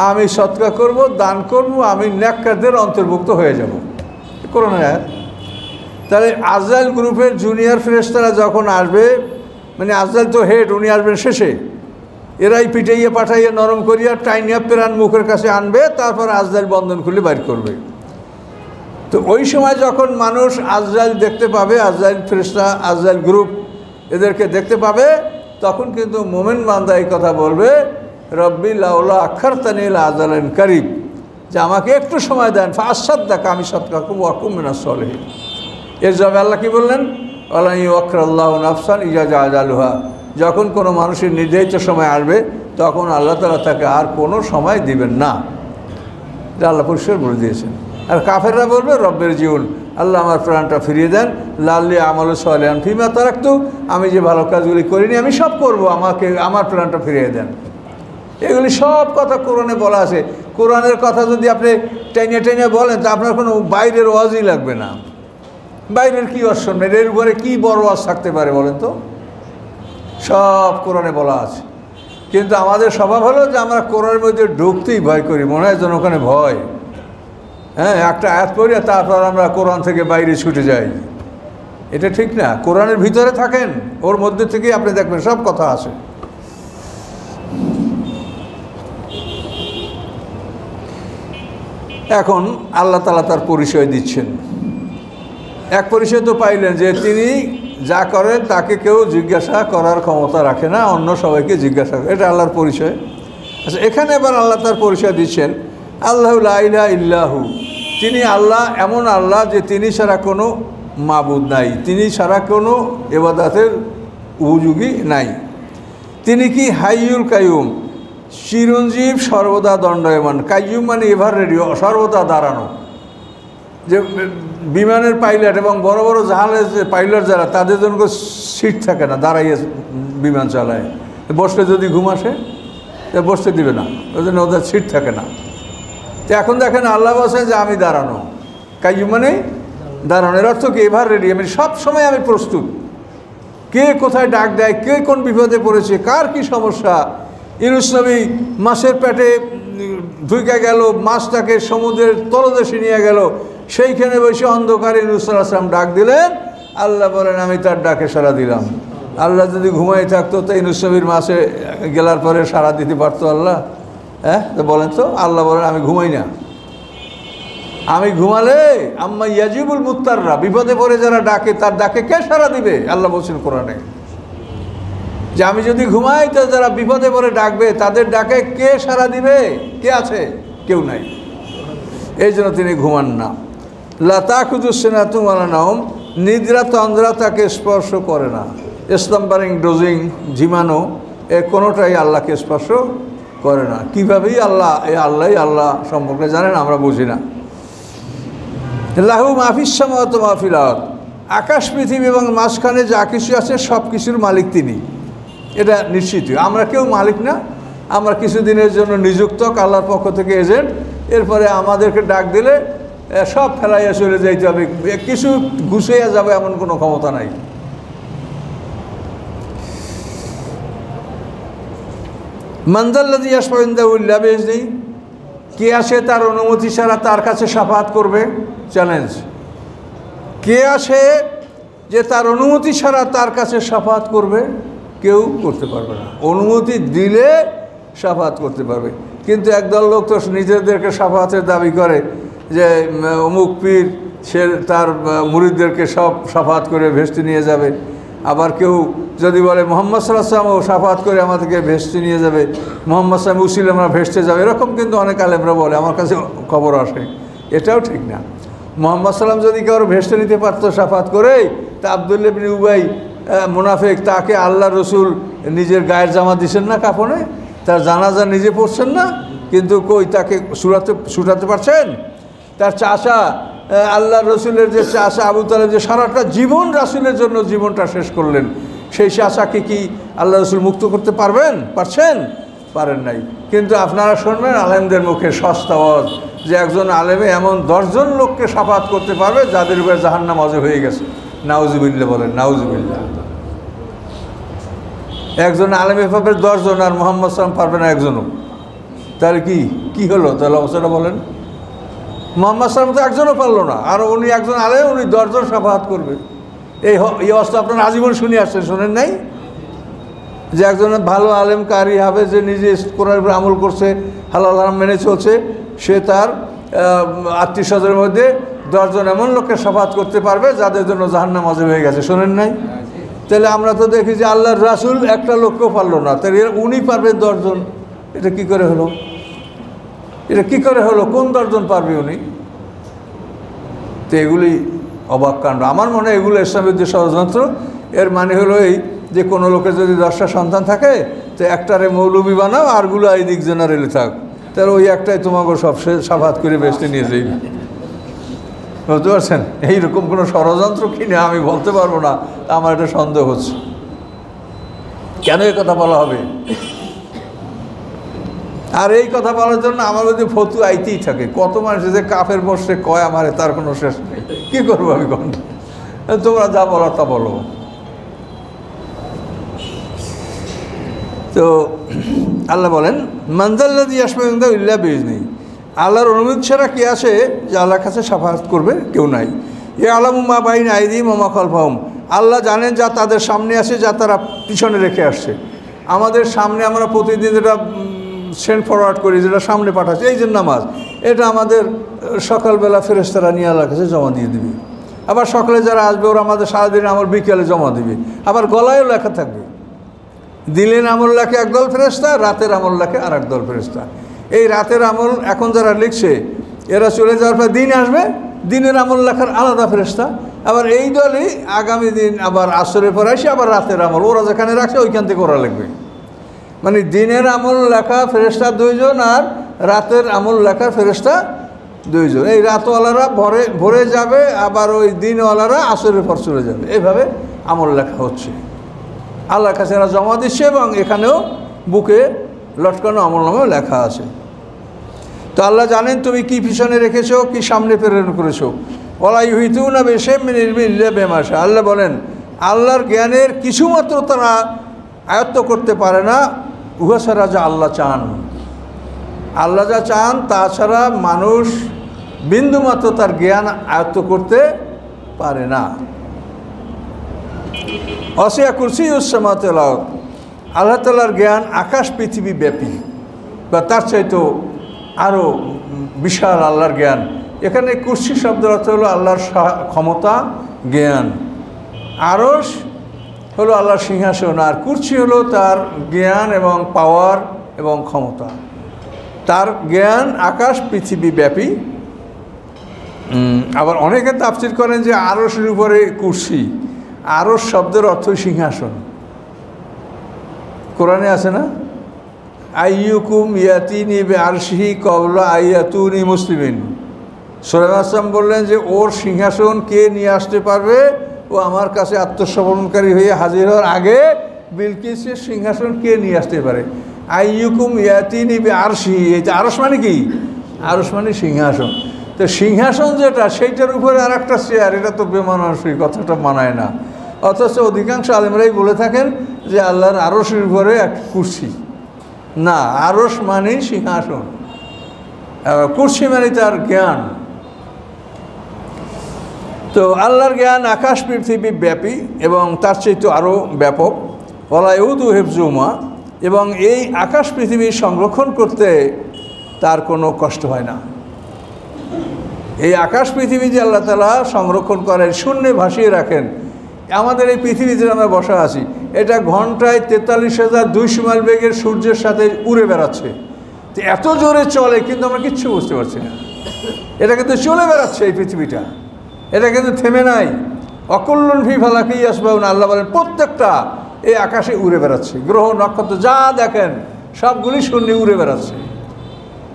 আমি সদকা করব, দান করব, আমি নেককারদের অন্তর্ভুক্ত হয়ে যাব। কোরআন আয়াত। তাহলে আজরাইল গ্রুপের জুনিয়র ফেরেশতারা যখন আসবে, মানে আজরাইল তো হেড, উনি আসবেন শেষে, এরাই পিটাইয়ে পাঠাইয়ে নরম করিয়া টাইনিয়া প্রাণ মুখের কাছে আনবে, তারপর আজরাইল বন্ধন খুলে বাইর করবে। তো ওই সময় যখন মানুষ আজরাইল দেখতে পাবে, আজরাইল ফেরেশতা, আজরাইল গ্রুপ এদেরকে দেখতে পাবে, তখন কিন্তু মোমেন বান্দা এই কথা বলবে, রব্বি লাউলা আখারতানি ইলা আজালিন কারিব, যে আমাকে একটু সময় দেন, ফাসাদ্দাকা, আমি সৎকার করব, ওয়াকুম মিনাস সলিহিন। এর জবাবে আল্লাহ কি বললেন? ওয়ালা ইউআখিরুল্লাহু নাফসান ইযা জাআ আজালুহা, যখন কোনো মানুষের নির্ধারিত সময় আসবে তখন আল্লাহ তাআলা তাকে আর কোনো সময় দিবেন না। এটা আল্লাহ পরিষ্কার বলে দিয়েছেন। আর কাফেররা বলবে রব্বের জীবন, আল্লাহ আমার প্রাণটা ফিরিয়ে দেন, লাল্লি আমল সালিহান ফিমা তারাকতু, আমি যে ভালো কাজগুলি করিনি আমি সব করব, আমাকে আমার প্রাণটা ফিরিয়ে দেন। এগুলি সব কথা কোরআনে বলা আছে। কোরআনের কথা যদি আপনি টেনে টেনে বলেন তা আপনার কোনো বাইরের ওয়াজই লাগবে না। বাইরের কী ওয়াজ শুনবেন? এর উপরে কী বড় ওয়াজ থাকতে পারে বলেন তো? সব কোরআনে বলা আছে। কিন্তু আমাদের স্বভাব হলো যে আমরা কোরআনের মধ্যে ঢুকতেই ভয় করি, মনে হয় যেন ওখানে ভয়। হ্যাঁ, একটা আয়াত পড়ি তারপর আমরা কোরআন থেকে বাইরে ছুটে যাই। এটা ঠিক না। কোরআনের ভিতরে থাকেন, ওর মধ্যে থেকেই আপনি দেখবেন সব কথা আছে। এখন আল্লাহ তাআলা তার পরিচয় দিচ্ছেন। এক পরিচয় তো পাইলেন যে তিনি যা করেন তাকে কেউ জিজ্ঞাসা করার ক্ষমতা রাখে না, অন্য সবাইকে জিজ্ঞাসা করে, এটা আল্লাহর পরিচয়। আচ্ছা, এখানে এবার আল্লাহ তার পরিচয় দিচ্ছেন, আল্লাহু লা ইলাহা ইল্লাহু, তিনি আল্লাহ, এমন আল্লাহ যে তিনি ছাড়া কোনো মাবুদ নাই, তিনি ছাড়া কোনো ইবাদতের উপযোগী নাই। তিনি কি হাইয়ুল কাইয়ুম, চিরঞ্জীব, সর্বদা দণ্ডায়মান। কাইয়ুম মানে এভার রেডিও, সর্বদা দাঁড়ানো। যে বিমানের পাইলট এবং বড় বড় জাহাজের যে পাইলট যারা, তাদের জন্য সিট থাকে না, দাঁড়াইয়ে বিমান চালায়। বসলে যদি ঘুম আসে বসতে দিবে না, ওই জন্য ওদের সিট থাকে না। তো এখন দেখেন আল্লাহ বলছেন যে আমি দাঁড়ানো। কাইয়ুম মানে দাঁড়ানো। এর অর্থ কি? এভার রেডি, আমি সব সময় আমি প্রস্তুত। কে কোথায় ডাক দেয়, কে কোন বিপদে পড়েছে, কার কি সমস্যা। ইউনূস নবী মাছের পেটে ঢুকে গেল, মাছটাকে সমুদ্রের তলদেশে নিয়ে গেল, সেইখানে বসে অন্ধকারে ইউনূস আলাইহিস সালাম ডাক দিলেন, আল্লাহ বলেন আমি তার ডাকে সাড়া দিলাম। আল্লাহ যদি ঘুমাই থাকতো তো ইউনূস নবীর মাছে গেলার পরে সাড়া দিতে পারতো আল্লাহ? হ্যাঁ, তো বলেন তো। আল্লাহ বলেন আমি ঘুমাই না, আমি ঘুমালে আম্মা ইয়াজিবুল মুত্তাররা, বিপদে পড়ে যারা ডাকে তার ডাকে কে সাড়া দিবে? আল্লাহ বলছেন কোরআনে যে আমি যদি ঘুমাই তো যারা বিপদে পড়ে ডাকবে তাদের ডাকে কে সাড়া দিবে? কে আছে? কেউ নাই। এই জন্য তিনি ঘুমান না। লা তাখুযু সিনাতুন ওয়ালা নাওম, নিদ্রা তন্দ্রা তাকে স্পর্শ করে না। স্লাম্বারিং, ডোজিং, ঝিমানো, এ কোনোটাই আল্লাহকে স্পর্শ করে না। কীভাবেই আল্লাহ, এই আল্লাহই আল্লাহ সম্পর্কে জানেন, আমরা বুঝি না। লাহু মাফিস সামাওয়াতি ওয়া মাফিল আরদ, আকাশ পৃথিবী এবং মাঝখানে যা কিছু আছে সব কিছুর মালিক তিনি, এটা নিশ্চিত। আমরা কেউ মালিক না, আমরা কিছুদিনের জন্য নিযুক্ত আল্লাহর পক্ষ থেকে এজেন্ট। এরপরে আমাদেরকে ডাক দিলে সব ফেলাইয়া চলে যাইতে হবে, কিছু গুছিয়ে যাবে এমন কোনো ক্ষমতা নাই। মানজাল্লাযী ইয়াশফাউ ইনদাহু ইল্লা বিইজনিহি, কে আসে তার অনুমতি ছাড়া তার কাছে শাফাআত করবে? চ্যালেঞ্জ। কে আসে যে তার অনুমতি ছাড়া তার কাছে শাফাআত করবে? কেউ করতে পারবে না। অনুমতি দিলে শাফাআত করতে পারবে। কিন্তু একদল লোক তো নিজেদেরকে শাফাআতের দাবি করে যে অমুক পীর সে তার মুরিদদেরকে সব শাফাআত করে ভেস্তে নিয়ে যাবে। আবার কেউ যদি বলে মুহাম্মদ সাল্লাল্লাহু আলাইহি ওয়াসাল্লাম শাফাআত করে আমাদেরকে ভেস্তে নিয়ে যাবে, মুহাম্মদ সাল্লাল্লাহু আলাইহি ওয়াসাল্লাম আমরা ভেস্তে যাবে, এরকম কিন্তু অনেক আলেমরা বলে, আমার কাছে খবর আসে। এটাও ঠিক না। মুহাম্মদ সাল্লাল্লাহু আলাইহি ওয়াসাল্লাম যদি কারো ভেস্তে নিতে পারতো শাফাআত করে, তা আব্দুল্লাহ ইবনে উবাই মুনাফিক, তাকে আল্লাহ রসুল নিজের গায়ের জামা দিচ্ছেন না, কাফনে, তার জানাজা নিজে পড়ছেন না, কিন্তু কই তাকে ছুটাতে পারছেন? তার চাচা আল্লাহ রসুলের যে চাচা আবু তালেব, যে সারাটা জীবন রাসূলের জন্য জীবনটা শেষ করলেন, সেই চাচাকে কি আল্লাহ রসুল মুক্ত করতে পারবেন? পারছেন? পারেন নাই। কিন্তু আপনারা শুনবেন আলেমদের মুখে সস্তা ওয়াজ যে একজন আলেমে এমন 10 জন লোককে শাফাআত করতে পারবে যাদের উপরে জাহান্নাম ওয়াজিব হয়ে গেছে। নাউজুবিল্লাহ বলেন, নাউজুবিল্লাহ। একজন আলেমে পাবে 10 জন, আর মুহাম্মদ সাল্লাল্লাহু আলাইহি ওয়াসাল্লাম পারবে না একজনও। তাহলে কি হলো? তাহলে অবস্থাটা বলেন। মুহাম্মদ সাল্লাল্লাহু আলাইহি ওয়াসাল্লাম তো একজনও পারলো না, আর উনি একজন আলেম, উনি 10 জন শাফাআত করবে। এই অবস্থা আপনারা আজীবন শুনে আসছেন, শোনেন নাই? যে একজন ভালো আলেম কারি হবে, যে নিজে কোরআনের উপর আমল করছে, হালাল হারাম মেনে চলছে, সে তার আত্মীয় স্বজনের মধ্যে 10 জন এমন লোককে শাফাত করতে পারবে যাদের জন্য জাহান্নাম ওয়াজিব হয়ে গেছে। শোনেন নাই? তাহলে আমরা তো দেখি যে আল্লাহর রাসূল একটা লোককেও পারলো না, তাহলে উনি পারবে 10 জন। এটা কি করে হলো? এটা কি করে হলো? কোন 10 জন পারবে উনি? তো এগুলি অবাক কাণ্ড। আমার মনে হয় এগুলো ইসলামের যে ষড়যন্ত্র। এর মানে হলো এই যে কোনো লোকের যদি 10টা সন্তান থাকে, তো একটারে মৌলবি বানাও, আরগুলো এই দিক জেনারেলে থাক, তাহলে ওই একটাই তোমাকে সব সাফাত করে বেসতে নিয়ে যাই। বুঝতে পারছেন? এইরকম কোনো ষড়যন্ত্র কিনে আমি বলতে পারবো না, আমার এটা সন্দেহ হচ্ছে। কেন এই কথা বলা হবে? আর এই কথা বলার জন্য আমার যদি ফতু আইতেই থাকে। কত মানুষ যে কাফের বসে কয় আমারে, তার কোনো শেষ নেই। কী করবো আমি? কোন তোমরা যা বলো তা বলো। তো আল্লাহ বলেন, মানজাল্লাযী ইয়াশফা'উ ইল্লা বিইজনিহি, আল্লাহর অনুমতি ছাড়া কে আছে যে আল্লাহর কাছে শাফাআত করবে? কেউ নাই। ইয়ালামু মা বাইনা আইদিহিম ওয়া মা খালফাহুম, আল্লাহ জানেন যা তাদের সামনে আছে, যা তারা পিছনে রেখে আসছে। আমাদের সামনে আমরা প্রতিদিন যেটা সেন্ড ফরওয়ার্ড করি, যেটা সামনে পাঠাচ্ছি, এই যে নামাজ, এটা আমাদের সকালবেলা ফেরেশতারা নিয়ে আল্লাহর কাছে জমা দিয়ে দিবে। আবার সকালে যারা আসবে ওরা আমাদের সারাদিন আমল বিকেলে জমা দিবে। আবার গলায়ও লেখা থাকবে, দিলের আমল লেখে একদল ফেরেশতা, রাতের আমল লেখে আর একদল ফেরেশতা। এই রাতের আমল এখন যারা লিখছে, এরা চলে যাওয়ার পর দিন আসবে, দিনের আমল লেখার আলাদা ফেরেশতা। আবার এই দলই আগামী দিন আবার আসরের পর আসে আবার রাতের আমল ওরা যেখানে রাখছে ওইখান থেকে ওরা লিখবে। মানে দিনের আমল লেখা ফেরেশতা 2 জন, আর রাতের আমল লেখা ফেরেশতা 2 জন। এই রাতওয়ালারা ভোরে যাবে, আবার ওই দিনওয়ালারা আসরের পর চলে যাবে। এইভাবে আমল লেখা হচ্ছে, আল্লাহর কাছে এরা জমা দিচ্ছে, এবং এখানেও বুকে লটকানো আমলনামাও লেখা আছে। তো আল্লাহ জানেন তুমি কি পিছনে রেখেছো, কি সামনে প্রেরণ করেছো। ওয়ালা ইউহিতুনা বিশাইইন মিন ইলমিহি ইল্লা বিমা শাআ, আল্লাহ বলেন আল্লাহর জ্ঞানের কিছুমাত্র তারা আয়ত্ত করতে পারে না, উহা ছাড়া যা আল্লাহ চান। আল্লাহ যা চান তাছাড়া মানুষ বিন্দুমাত্র তার জ্ঞান আয়ত্ত করতে পারে না। ওয়াসি'a কুরসিয়্যুস সামাওয়াতি ওয়াল আরদ, আল্লাহ তাআলার জ্ঞান আকাশ পৃথিবী ব্যাপী, বা তার চাইতেও আরও বিশাল আল্লাহর জ্ঞান। এখানে কুরসি শব্দের অর্থ হলো আল্লাহর ক্ষমতা, জ্ঞান। আরশ হলো আল্লাহর সিংহাসন, আর কুরসি হলো তার জ্ঞান এবং পাওয়ার এবং ক্ষমতা। তার জ্ঞান আকাশ পৃথিবী ব্যাপী। আবার অনেকে তাফসীর করেন যে আরশের উপরে কুরসি, আরশ শব্দের অর্থই সিংহাসন। কোরআনে আছে না, আইয়ুকুম ইয়াতিনি বিআরশিহি ক্বাবলা আইয়াতুনি মুসলিমিন। সুলাইমান আসলাম বললেন যে ওর সিংহাসন কে নিয়ে আসতে পারবে, ও আমার কাছে আত্মসমর্পণকারী হয়ে হাজির হওয়ার আগে বিলকিসের সিংহাসন কে নিয়ে আসতে পারে। আইয়ুকুম ইয়াতিনি বিআরশিহি, এই যে আরশ মানে কি? আরশ মানে সিংহাসন। তো সিংহাসন যেটা, সেইটার উপরে আর একটা চেয়ার, এটা তো বেমানানসই, কথাটা মানায় না। অথচ অধিকাংশ আলেমরাই বলে থাকেন যে আল্লাহর আরশের উপরে এক কুরসি। না, আরশ মানেই সিংহাসন, কুরসি মানে তার জ্ঞান। তো আল্লাহর জ্ঞান আকাশ পৃথিবী ব্যাপী এবং তার চাইতে আরও ব্যাপক। ওয়ালা ইয়াউদুহু হিফযুহুমা, এবং এই আকাশ পৃথিবী সংরক্ষণ করতে তার কোনো কষ্ট হয় না। এই আকাশ পৃথিবী যে আল্লাহ তাআলা সংরক্ষণ করেন, শূন্যে ভাসিয়ে রাখেন। আমাদের এই পৃথিবীতে আমরা বসা আছি, এটা ঘন্টায় 43,200 মাইল বেগের সূর্যের সাথে উড়ে বেড়াচ্ছে। তো এত জোরে চলে, কিন্তু আমরা কিচ্ছু বুঝতে পারছি না। এটা কিন্তু চলে বেড়াচ্ছে এই পৃথিবীটা, এটা কিন্তু থেমে নাই। অকুল্লুন ফি ফালাকি ইয়াসবাহুন, আল্লাহ বলেন প্রত্যেকটা এই আকাশে উড়ে বেড়াচ্ছে। গ্রহ নক্ষত্র যা দেখেন সবগুলি শূন্যে উড়ে বেড়াচ্ছে।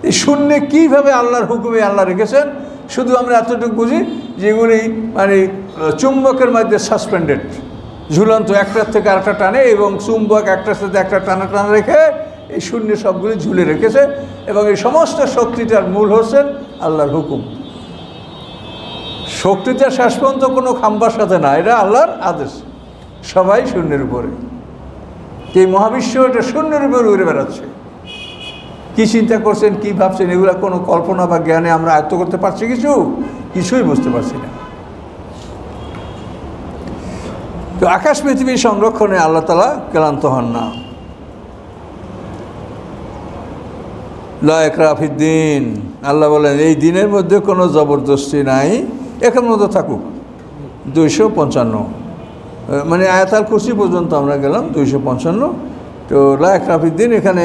এই শূন্যে কীভাবে আল্লাহর হুকুমে আল্লাহ রেখেছেন, শুধু আমরা এতটুকু বুঝি যেগুলি মানে চুম্বকের মধ্যে সাসপেন্ডেড, ঝুলন্ত, একটার থেকে আরেকটা টানে, এবং চুম্বক একটার সাথে একটা টানা টানা রেখে এই শূন্য সবগুলি ঝুলে রেখেছে। এবং এই সমস্ত শক্তিটার মূল হচ্ছেন আল্লাহর হুকুম। শক্তিটা শেষ পর্যন্ত কোনো খাম্বার সাথে না, এটা আল্লাহর আদেশ। সবাই শূন্যের উপরে, এই মহাবিশ্ব এটা শূন্যের উপরে উড়ে বেড়াচ্ছে। কী চিন্তা করছেন, কী ভাবছেন, এগুলো কোনো কল্পনা বা জ্ঞানে আমরা আয়ত্ত করতে পারছি কিছুই বুঝতে পারছি না। তো আকাশ পৃথিবী সংরক্ষণে আল্লাহ তাআলা ক্লান্ত হন না। লা ইকরাহা ফিদ্দিন, আল্লাহ বলেন এই দিনের মধ্যে কোনো জবরদস্তি নাই, এখন মতো থাকুক। 255 মানে আয়াতুল কুরসি পর্যন্ত আমরা গেলাম, 255। তো লা ইকরাহা ফিদ্দিন এখানে